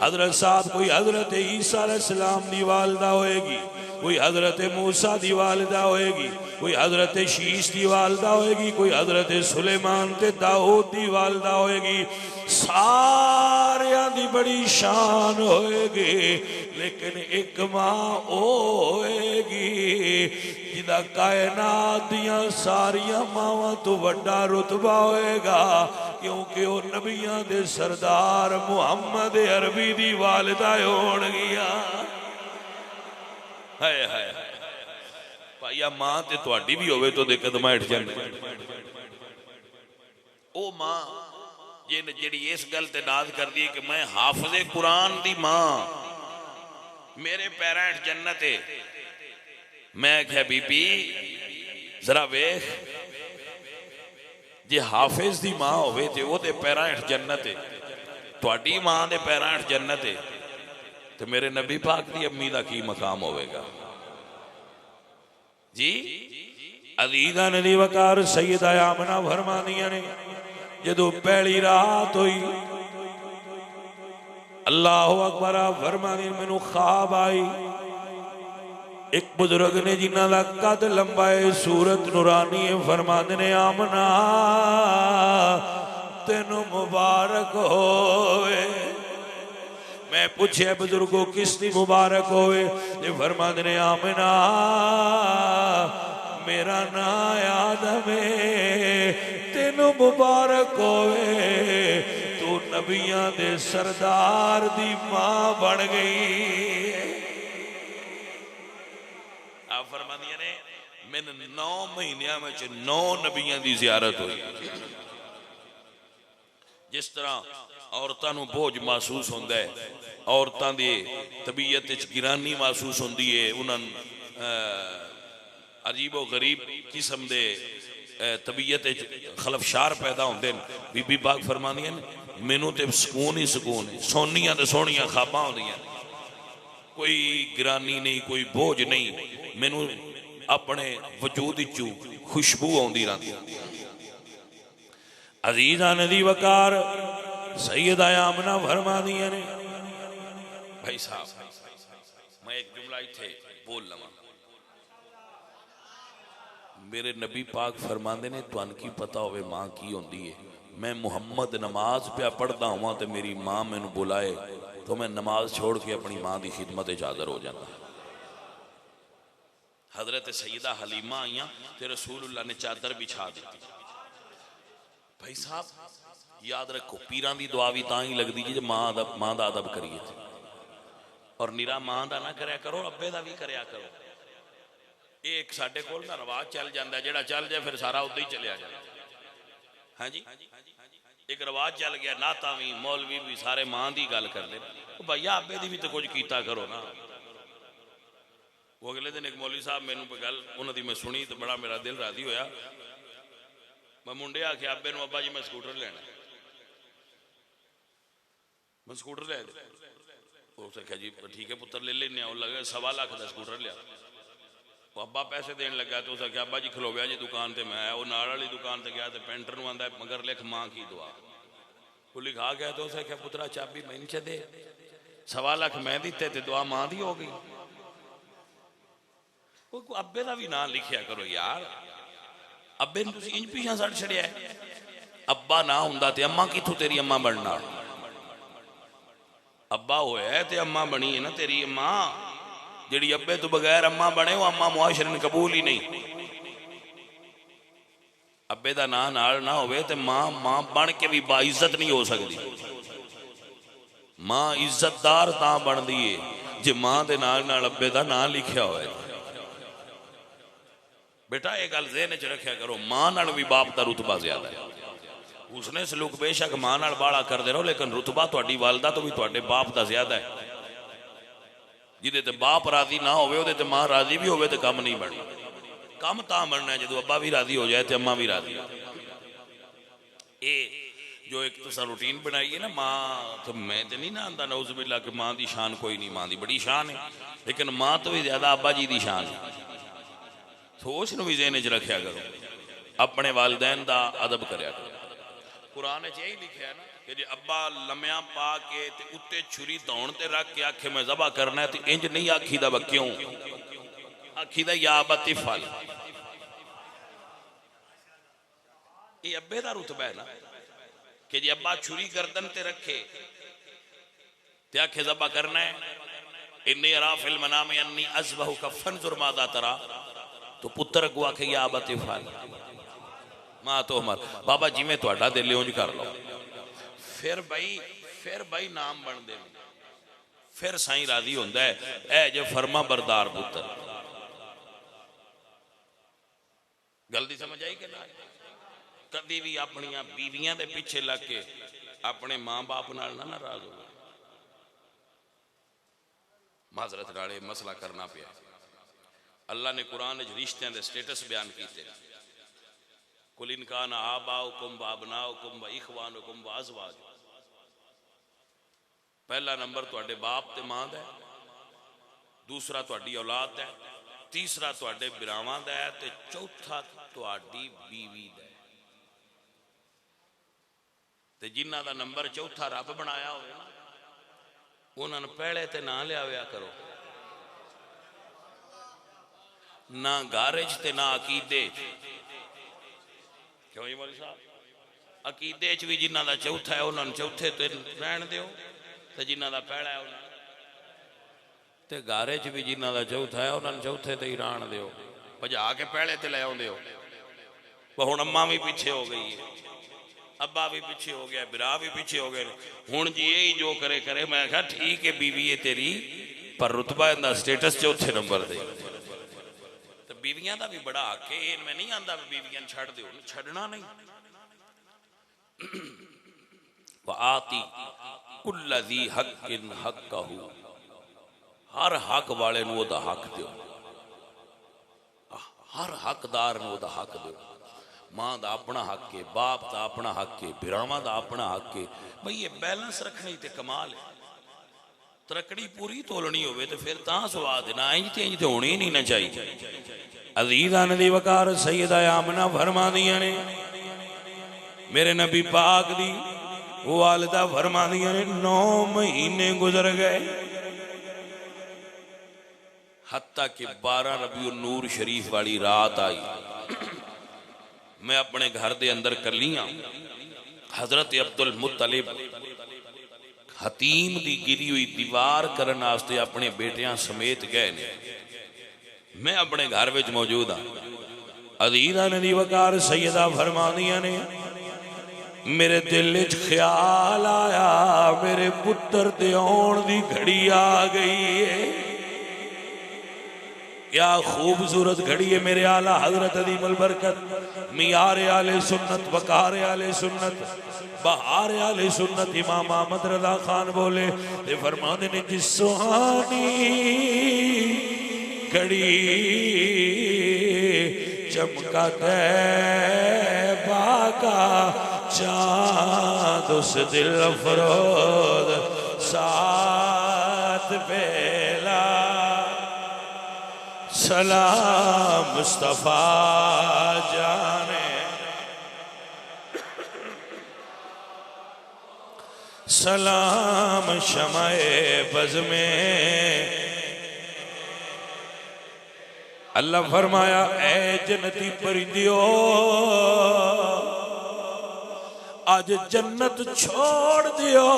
हजरत साहब कोई हजरत ईसा अलैहिस्सलाम दी वालिदा होएगी, कोई हजरत मूसा दी वालिदा होएगी, कोई हजरत शीश दी वालिदा होएगी, कोई हजरत सुलेमान ते दाऊद दी वालिदा होएगी। सारियां दी बड़ी शान होएगी, लेकिन एक मां होएगी जिदा कायनात दियां सारियां मावां तो वड्डा रुतबा होएगा, क्योंकि वह नबियां दे सरदार मुहम्मद अरबी दी वालिदा होणगियां। हाय हाय भाईया मां ते तुहाडी भी होवे तो दे कदम हेठ जांदी। ओ मां जेड़ी इस गल ते नाज करदी है कि मैं हाफिज़े कुरान दी मां, मेरे पैरां हेठ जन्नत है। मैं क्या बीबी जरा वेख, जे हाफिज दी मां होवे ते ओहदे पैरां हेठ जन्नत है, तुहाडी मां दे पैरां हेठ जन्नत है, तो मेरे नबी पाक दी अम्मी दा की मकाम होवेगा जी। अजीज़ा ने दी वकार सैयदा आमना फरमानियां ने जदों पहली रात हुई, अल्लाहु अकबर फरमानी मैनू ख्वाब आई, एक बुजुर्ग ने जिन्हां दा कद लंबा है, सूरत नूरानी है, फरमांदे ने आमना तेनू मुबारक होवे। मैं पूछे बुजुर्गो किसकी मुबारक होवे, ये फरमांदे ने आमना मेरा नाम आदम है, तेनू मुबारक होवे, तू नबियां दे सरदार दी मां बन गई। आप फरमांदियां ने मैंने 9 महीनों में 9 नबियां दी ज़ियारत हुई। जिस तरह औरतां नूं बोझ महसूस होंदा है, औरतां दी तबीयत विच गिरानी महसूस होंदी है, उन्हां अजीबो गरीब किस्म दे तबीयत खलफशार पैदा होंदे हैं। बीबी पाक फरमांदियां ने मैनू तो सुकून ही सुकून है, सोनियां तो सोहनियां खाबां होंदियां, कोई गिरानी नहीं, कोई बोझ नहीं, मैनू अपने वजूद विचों खुशबू आउंदी रहंदी। अजीज़ा ने दी वकार सैयदा आमना फरमांदियां ने भाई साहब मैं एक जुमला इत्थे बोल लवां। मेरे नबी पाक फरमांदे ने तुहानू की पता होवे मां की होंदी है। मैं मुहम्मद नमाज पे पढ़दा हुआ तो मेरी मां मैनू बुलाए तो मैं नमाज छोड़ के अपनी मां की खिदमत हाज़र हो जाता। हजरत सैयदा हलीमा आईयां ते रसूलुल्लाह ने चादर बिछा दी। भाई साहब याद रखो पीरां दी दुआ भी तां ही लगदी जे मां दा अदब करिए, और निरा मां दा ना करया करो, अब्बे दा भी करया करो। एक साडे कोल ना रवाज चल जाता है, जेड़ा चल जाए फिर सारा उदा ही चलिया जाए। हाँ जी एक रवाज चल गया, नाता भी मौलवी भी सारे मां की गल करते, भैया अब्बे की भी तो कुछ कीता करो ना। वो अगले दिन एक मौलवी साहब मैनू गल उन्होंने मैं सुनी तो बड़ा मेरा दिल राजी होया। मैं मुंडे आखे अब्बे नू अब्बा जी मैं स्कूटर लेना, मैं स्कूटर ले दे। उस आख्या जी ठीक है पुत्र ले लेने, लगे 1.25 लाख का स्कूटर लिया। अब्बा पैसे देन लगा तो उस आख्या अब्बा जी खलोव्या जी दुकान पर। मैं वो नाल वाली दुकान पर गया तो पेंटर नूं आंदा मगर लिख मां की दुआ। वो लिखा गया तो उस आख्या पुत्रा चाबी मैनूं च दे, 1.25 लाख मैं दिते तो दुआ मां दी हो गई। अब्बे का भी नाम लिखिया करो यार, अब्बे नूं तुसीं इंज पीछा छड़ छड़िया। अब्बा ना हुंदा ते अम्मा कित्थों तेरी अम्मा बनना। अब्बा होया ते अम्मा बनी है ना तेरी अम्मा। जिहड़ी अब्बे तो बगैर अम्मा बने वो अम्मा मुआशरे ने कबूल ही नहीं। अब्बे का नाम नाल ना होवे ते मां मां बन के भी बाइज्जत नहीं हो सकती। मां इज्जतदार तां बनदी है जे मां दे नाल नाल अब्बे का नाम लिखिया होवे। बेटा ये गल ज़हन च रखिया करो, मां नाल भी बाप का रुतबा ज्यादा है। उसने सलूक बेशक मां नाल बाला करते रहो, लेकिन रुतबा तुहाडी वालदा तो भी तुहाडे बाप का ज्यादा है। जिदे ते बाप राजी ना होवे उहदे ते मां राजी भी होवे तो काम नहीं बनना। काम तां बनना जो अब्बा भी राजी हो जाए तो अम्मा भी राजी हो। ये जो एक तुसा रूटीन बनाई है ना मां, तो मैं तो नहीं ना आंदा नौज़ुबिल्लाह कि मां की शान कोई नहीं, मां की बड़ी शान है, लेकिन मां तो भी ज्यादा अब्बा जी की शान है। सोच नूं भी ज़हन च रखिया करो, अपने वालिदैन दा अदब करया करो। कुरान च यही लिखा है ना कि जे अब्बा लम्या पा के ते उत्ते छुरी दौड़ ते रख के आखे मैं ज़बा करना है, तो इंज नहीं आखीदा वा क्यों, आखीदा या अबती फल। ये अब्बे दा रुतबा है ना कि जे अब्बा छुरी गर्दन ते रखे ते आखे ज़बा करना है, इन्नी अरा फिल मनाम अन्नी अज़बहु का फंजुर मादा तरा, तो पुत्र अगू आखे या अबती फल मां तो मर बाबा जिमें तुहाडा दिल उंज कर लो। फिर भाई नाम बनते हैं, फिर साईं राजी होंदा है ए जो फरमा बरदार पुत्र। गलती समझ आई कि ना? कभी भी अपनिया बीवियां दे पीछे लग के अपने मां बाप नाल ना नाराज हो, माजरत नाले मसला करना पिया। अल्लाह ने कुरान रिश्तियां दे स्टेटस बयान कीते, कुल इनकान आबाउकुम व अबनाउकुम व इखवानुकुम व अज़वाजुकुम। पहला नंबर तुहाडे बाप ते मां दा है, दूसरा तुहाडी औलाद दा है, तीसरा तुहाडे बिरावां दा है, ते चौथा तुहाडी बीवी दा है। ते जिन्हां दा नंबर चौथा रब बनाया होवे ना, उन्हां नूं पहले ते ना लियाविया करो, ना घर च ते ना अकीदे च। क्यों जी मौलवी साहब? अकीदे च भी जिन्हां दा चौथा है उन्हां नूं चौथे ते रहण दिओ, ते जिन्हां दा पहला है उन्हां ते घर च भी जिन्हां दा चौथा है उन्हां नूं चौथे ते ही रहण दिओ, भजा के पहले ते ले आउंदे हो। हुण अम्मा भी पीछे हो गई है, अब्बा भी पीछे हो गया, बिरा भी पीछे हो गए, हुण जी यही जो करे करे। मैं कहा ठीक है बीवी है तेरी, पर रुतबा इहदा स्टेटस चौथे नंबर दे। तो बीवियां का भी बड़ा हक है, मैं नहीं आंदा बीवियां छड़ दो, छड़ना नहीं। आती कुल्ल ज़ी हक़्क़िन हक़्क़हू, हर हक वाले नूं ओहदा हक दो, हर हकदार नूं ओहदा हक दो। मां दा अपना हक है, बाप दा अपना हक है, बिरावां दा अपना हक है। भाई ये बैलेंस रखने ते कमाल है। तरकड़ी पूरी तोलनी होवे तो फिर तां स्वाद ना, इंज ते होनी ही नहीं ना चाहिए। अज़ीज़ान दी वकार सैयदा आमना फरमादियां ने, मेरे नबी पाक दी वालिदा फरमादियां ने 9 महीने गुजर गए, हत्ता कि 12 रबीउन नूर शरीफ वाली रात आई। मैं अपने घर दे अंदर कली हाँ, हजरत अब्दुल मुत्तलिब हतीम दी गिरी हुई दीवार करने वास्ते अपने बेटियां समेत गए ने, मैं अपने घर में मौजूद हाँ। अज़ीज़ां दी वकार सैयदा फरमादियां ने, मेरे दिल च ख्याल आया मेरे पुत्र दे आउण दी घड़ी आ गई है। क्या खूबसूरत घड़ी है मेरे आला हजरत अदीमुल बरकत मियार आले सुन्नत वकार आले सुन्नत बहार आले सुन्नत इमाम अहमद रज़ा खान बोले ते फरमाते ने, जिस सुहानी घड़ी चमका तैबा का चाँद उस दिल फरोद साथ बेला, सलाम मुस्तफा जाने, सलाम शमाए बज़ में। अल्लाह फरमाया, ऐ जन्नती परिंदियो, आज जन्नत छोड़ दियो,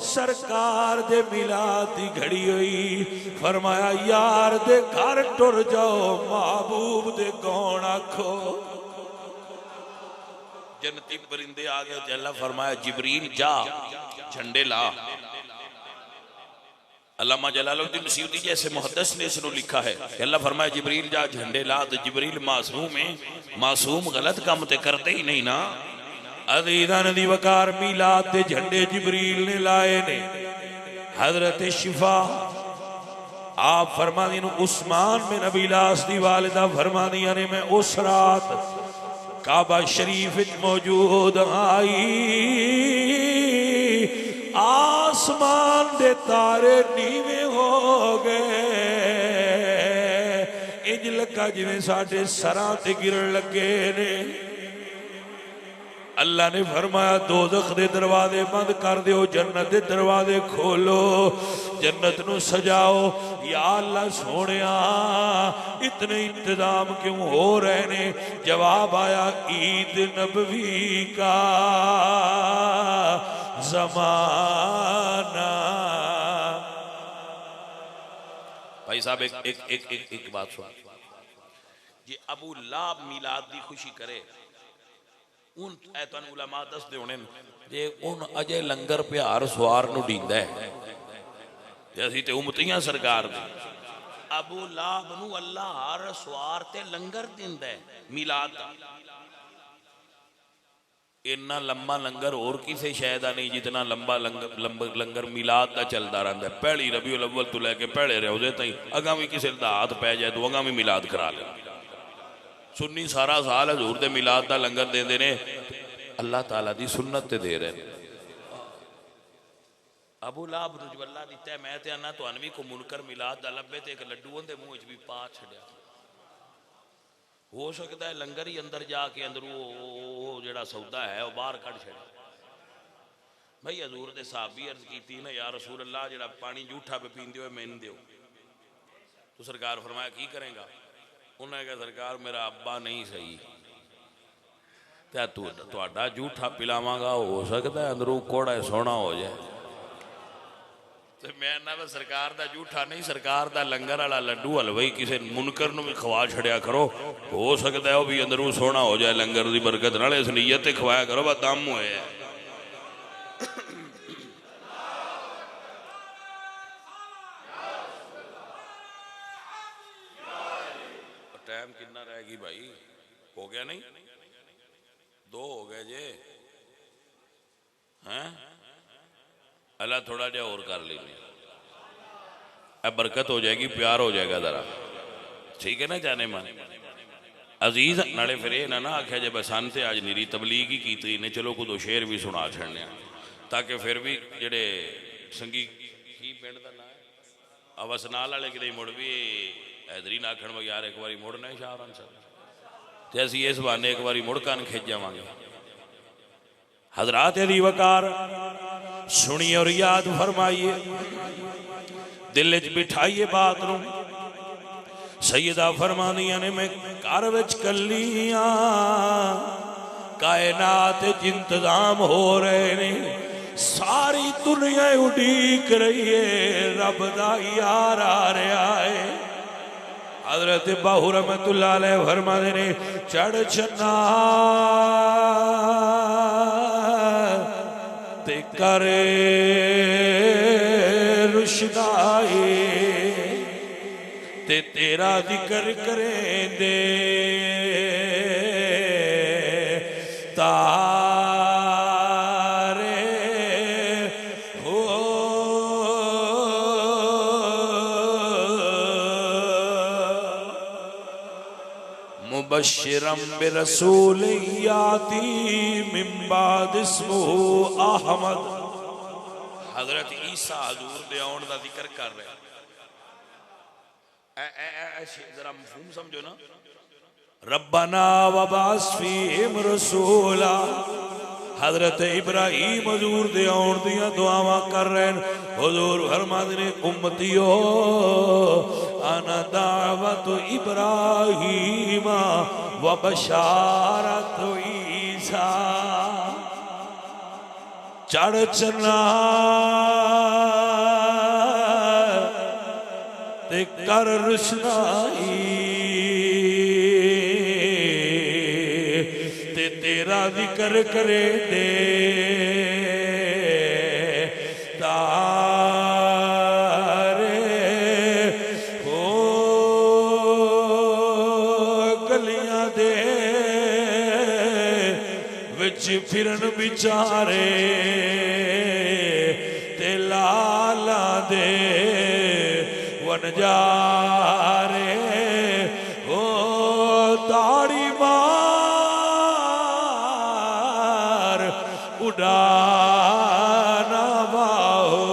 सरकार दे मिलाद दी घड़ी हुई। फरमाया यार दे घर टुर जाओ, महबूब दे कौन आखो। जन्नती परिंदे आ गए। अल्लाह फरमाया जिब्रील जा झंडे ला। अल्लामा जलालुद्दीन सयूती जैसे मुहद्दिस ने इसको लिखा है कि अल्लाह फरमाया जिब्रील जा झंडे ला, तो जिब्रील मासूम है, मासूम गलत काम ते करते ही नहीं ना। अज़ीज़ान दी वकार मिलाद दे झंडे जिब्रील ने लाए ने। हजरत शिफा आप फरमादी उस्मान बिन अबी लास दी वालिदा फरमादियां ने, मैं उस रात काबा शरीफ मौजूद आई, आसमान दे तारे नीवे हो गए, इंज लगा जिवें साडे सरां ते गिरन लगे ने। अल्लाह ने फरमाया दोज़ख दे दरवाजे बंद कर दो, जन्नत दे दरवाजे खोलो, जन्नत नू सजाओ। या अल्लाह सोनिया इतने इंतजाम क्यों हो रहे ने? जवाब आया ईद नबवी का जमाना। भाई साहब एक एक एक एक, एक बात सुन जी, अबू लाब मिलाद की खुशी करे उन तुहानू उलमा दसदे होने जे उन अजे लंगर प्यार सवार नू दींदा है ते असीं ते उम्मतियां सरकार दी। अबू लाब नू अल्लाह हर सवार ते लंगर दिंदा है मिलाद दा। इन्ना लंबा लंगर और किसी शय दा नहीं जितना लंबा लंगर मिलाद दा चलता रहता है। पहली रबीउल अव्वल तो लैके पहले रोजे तई अगा भी किसी दा हाथ पै जाए तो अगा भी मिलाद करा ले। सुन्नी सारा साल हजूर दे मिलाद दा लंगर देंदे ने, अल्लाह ताला दी सुन्नत ते दे रहे। अबू लाब रुजवल्ला दिता मैं ते आना तुहानू भी को मुनकर मिलाद दा लब्बे ते एक लड्डू उहदे मूँह च भी पा छड्या। हो सकता है लंगर ही अंदर जाके अंदरों जिहड़ा सौदा है वह बाहर कढ़ छड़े। भाई हजूर दे साहबी अर्ज की ना या रसूल अल्लाह जिहड़ा पानी जूठा पे पींदे हो मैनू दिओ। तो सरकार फरमाया की करेगा? उन्हें कहा सरकार मेरा अब्बा नहीं सही तो तुहाडा जूठा पिलावांगा, हो सकता है अंदरों कोड़ा सोना हो जाए। तो मैं ना सरकार दा जूठा नहीं, सरकार दा लंगर वाला लड्डू हलवाई किसी मुनकर नूं भी खवा छड़िया करो, हो सकता है वह भी अंदरों सोना हो जाए लंगर की बरकत नाल। इस नीयत ते खवाया करो बस दम होए। टाइम कितना रह गई भाई? हो गया नहीं? 2 हो गए जे हैं? अल्लाह थोड़ा जा और कर लेंगे, अब बरकत हो जाएगी, प्यार हो जाएगा जरा, ठीक है ना जाने मन अजीज। नाले फिर ये ना आख्या जे बसन ते अज निरी तबलीग ही की ने, चलो को 2 शेर भी सुना छड़ने ताकि फिर भी जेडे संगी की पिंड का ना अवसनाल वाले कि मुड़ भी हैदरी ना आखण यार एक बार मुड़ना शाहरान साहब तो असी इस बहाने एक बार मुड़ कन खिंच जावांगे। हजरात अली वकार सुनिए और याद फरमाइए, दिल च बिठाइए बात नूं। सैयदा फरमानिया ने मैं घर विच कलियां कायनात इंतजाम हो रहे ने, सारी दुनिया उड़ीक रही है, रब दा यार आ रहा है। हजरत बाहू रहमतुल्लाह अलैह फरमाते ने चढ़ चना ते करे रुशदाई ते तेरा जिक्र करें दे तारे हो। मुबश्शिरम बिरसूल याती मिन बाद इस्मुहु अहमद। हजरत ईसा हजूर दे आउण दा जिक्र कर रहे, जरा मफहूम समझो ना। रब्बना वबास फीहिम रसूला, हजरत इब्राहिम हजूर दे आउण दियां दुआवां कर रहे हैं। हुजूर फरमाते ने उम्मतियो अना दावत इब्राहिम व बशारत ईसा। चढ़ चना ते कर रुशनाई ते तेरा जिक्र करे दे तारे हो। गलियां दे विच फिरन बिचारे ते लाला दे वनजारे ओ दाढ़ी मार उड़ाना वाहो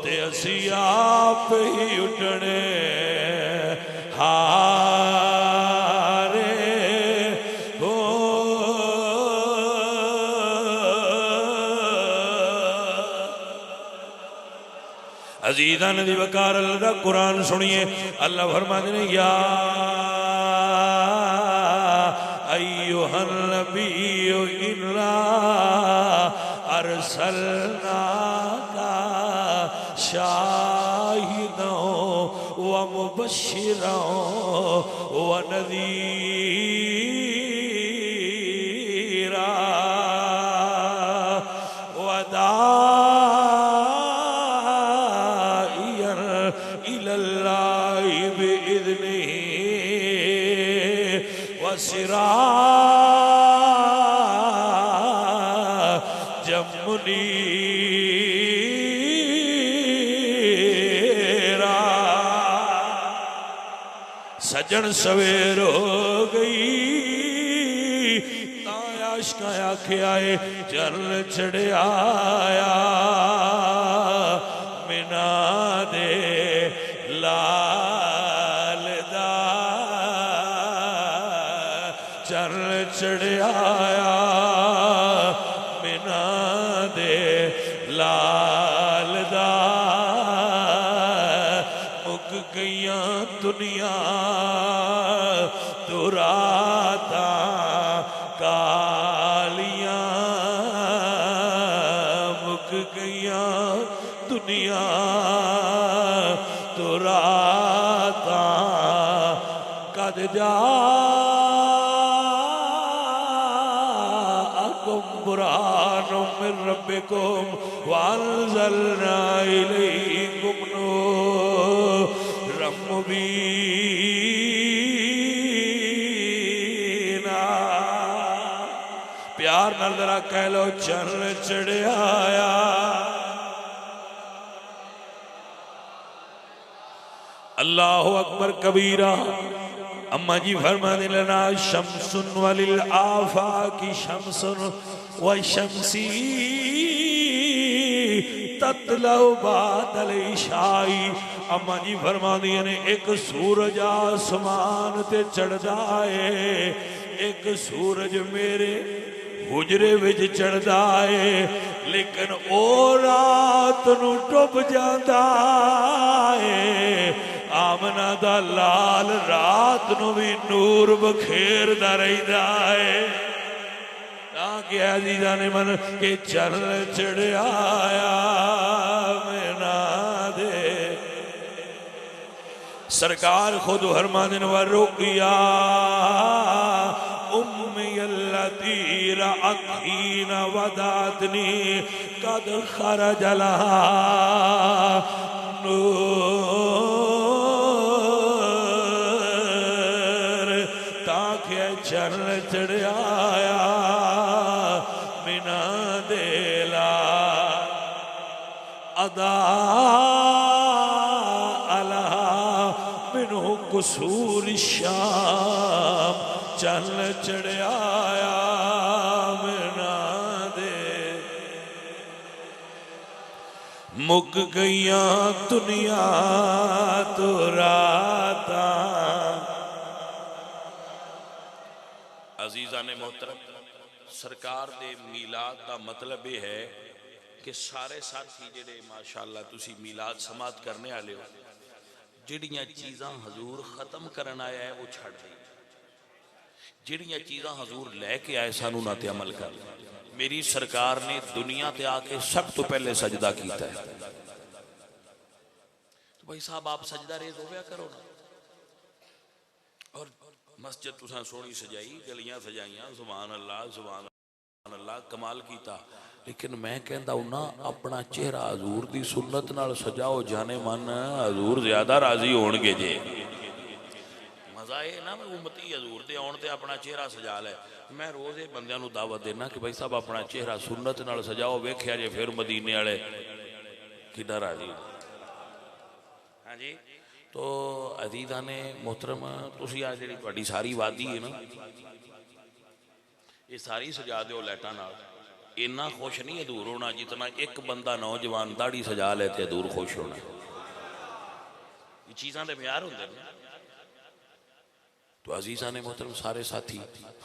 ते असी आप ही उठने हारे हो। अजीज़ा नदी वकार अल्लाह दा कुरान सुनिए। अल्लाह फरमाते ने या अय्युहन नबिय्यु इन्ना अरसलनाका शाहिदन व मुबश्शिरन व नज़ीरा व दाइयन इलल्लाहि बिइज़्निहि व सिराजम मुनीरा। सजन सवेर हो गई आशका आख्या है चल चढ़िया मिना दे लाल दा चल चढ़िया मिना दे लाल दा मुक गईयां दुनिया तो राता कालियां मुक गईयां दुनिया तो राता कद जा बुरहानुम मिन रब्बिकुम वअंज़लना इलैकुम नूरम मुबीना। प्यार नाल जरा कह लो चल चढ़िया। अल्लाहु अकबर कबीरा। अम्मा जी फरमाने लना शम्सुन वलिल आफाकी शम्सुन व शम्सी ततलउ बादल इशाई। अम्मा जी फरमानी ने एक सूरज आसमान ते चढ़दा है, एक सूरज मेरे हुजरे विच चढ़दा है, लेकिन ओ रात नू डुब जांदा है। आमना दा लाल रात नू भी नूर बखेरदा रहिंदा है। क्या अज़ीज़ान मन के चल चढ़िया मिना दे। सरकार खुद फरमाने व रुक़या उम्मी अल्लती रअतनी वदातनी कद खरज लहा नूर। ताके चल चढ़िया मिना देला अदा अला मिनहु कुसूर शाम। चल चढ़िया मिना दे। मुक गईयां दुनिया तो राता। अजीज़ा ने मोहतरम सरकार दे मीलाद का मतलब यह है कि सारे साथी जेडे माशाअल्लाह तुसी मीलाद समात करने वाले हो, जिहड़ियां चीज़ां हजूर खत्म करन आया है वो छड़ दी, जिहड़ियां चीज़ां हजूर लैके आए सानू ना ते अमल कर। मेरी सरकार ने दुनिया ते आके सब तो पहले सजदा कीता है। तो भाई साहब आप सजदा रेज हो गया करो ना। और मस्जिद तुसां सोहनी सजाई, गलियां सजाइयां, सुभान अल्लाह कमाल कीता। लेकिन मैं कहता हूं ना अपना चेहरा हजूर दी सुन्नत नाल सजाओ, जाने मन हजूर ज्यादा राजी होणगे जे। मजा ये ना उम्मती हजूर दे आउण ते अपना चेहरा सजा ले। मैं रोज ये बंदियां नूं दावत देना कि भाई साहब अपना चेहरा सुन्नत नाल सजाओ, वेख्या जे फिर मदीने वाले किड्डा राजी। हाँ जी। तो अजीज़ा ने मोहतरम तुसी आ जिहड़ी तुहाडी सारी वादी है ना, ये सारी सजा दो लाइटां नाल। इन्ना खुश नहीं हजूर होना जितना एक बंदा नौजवान दाढ़ी सजा ले तो हजूर खुश होना। ये चीज़ां दे म्यार हुंदे ने। तो अजीज़ा ने मोहतरम सारे साथी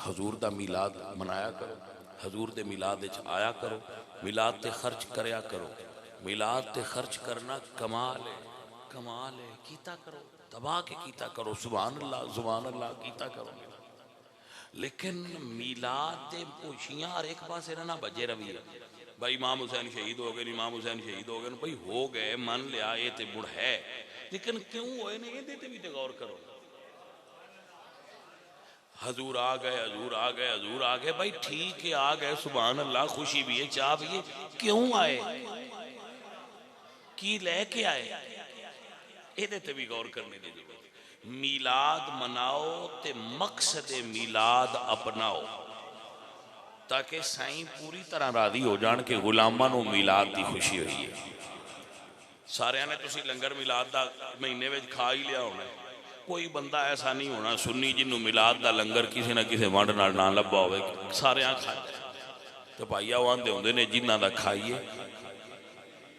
हजूर दा मिलाद मनाया करो, हजूर दे मिलाद विच आया करो, मिलाद ते खर्च करया करो। मिलाद ते खर्च करना कमाल है। कमाल है, कीता करो, दबा के कीता करो, सुभान अल्लाह कीता करो। लेकिन मीलाद दे खुशियां हर एक पासे ना बजे रवि है। भाई इमाम हुसैन शहीद हो गए, इमाम हुसैन शहीद हो गए, भाई हो गए, मन लिया, ये तो मुड़ है, लेकिन क्यों होए ने ये भी तो गौर करो। हजूर आ गए, हजूर आ गए, हजूर आ गए, भाई ठीक है आ गए, सुभान अल्लाह, खुशी भी है, चाह भी है, क्यों आए, की लेके आए, ये भी गौर करने की जरूरत। मीलाद मनाओ ते मकसद मीलाद अपनाओ, ताकि साईं पूरी तरह राजी हो जान के गुलामां नूं मीलाद की खुशी हुई है। सारिया ने तुसी लंगर मिलाद का महीने में खा ही लिया होना, कोई बंदा ऐसा नहीं होना सुन्नी जिन्हों मिलाद का लंगर किसी ना किसी वंड नाल ना लभा होवे, सारिया खा। तो भाईया वो आंदे होंदे ने जिन्हां दा खाइए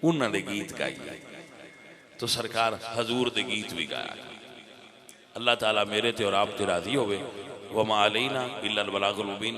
उन्हां दे गीत गाइए, तो सरकार हजूर दे गीत भी गाया। अल्लाह ताला मेरे ते और आप ते राजी होवे। वमा अलैना इल्लल बलागुल मुबीन।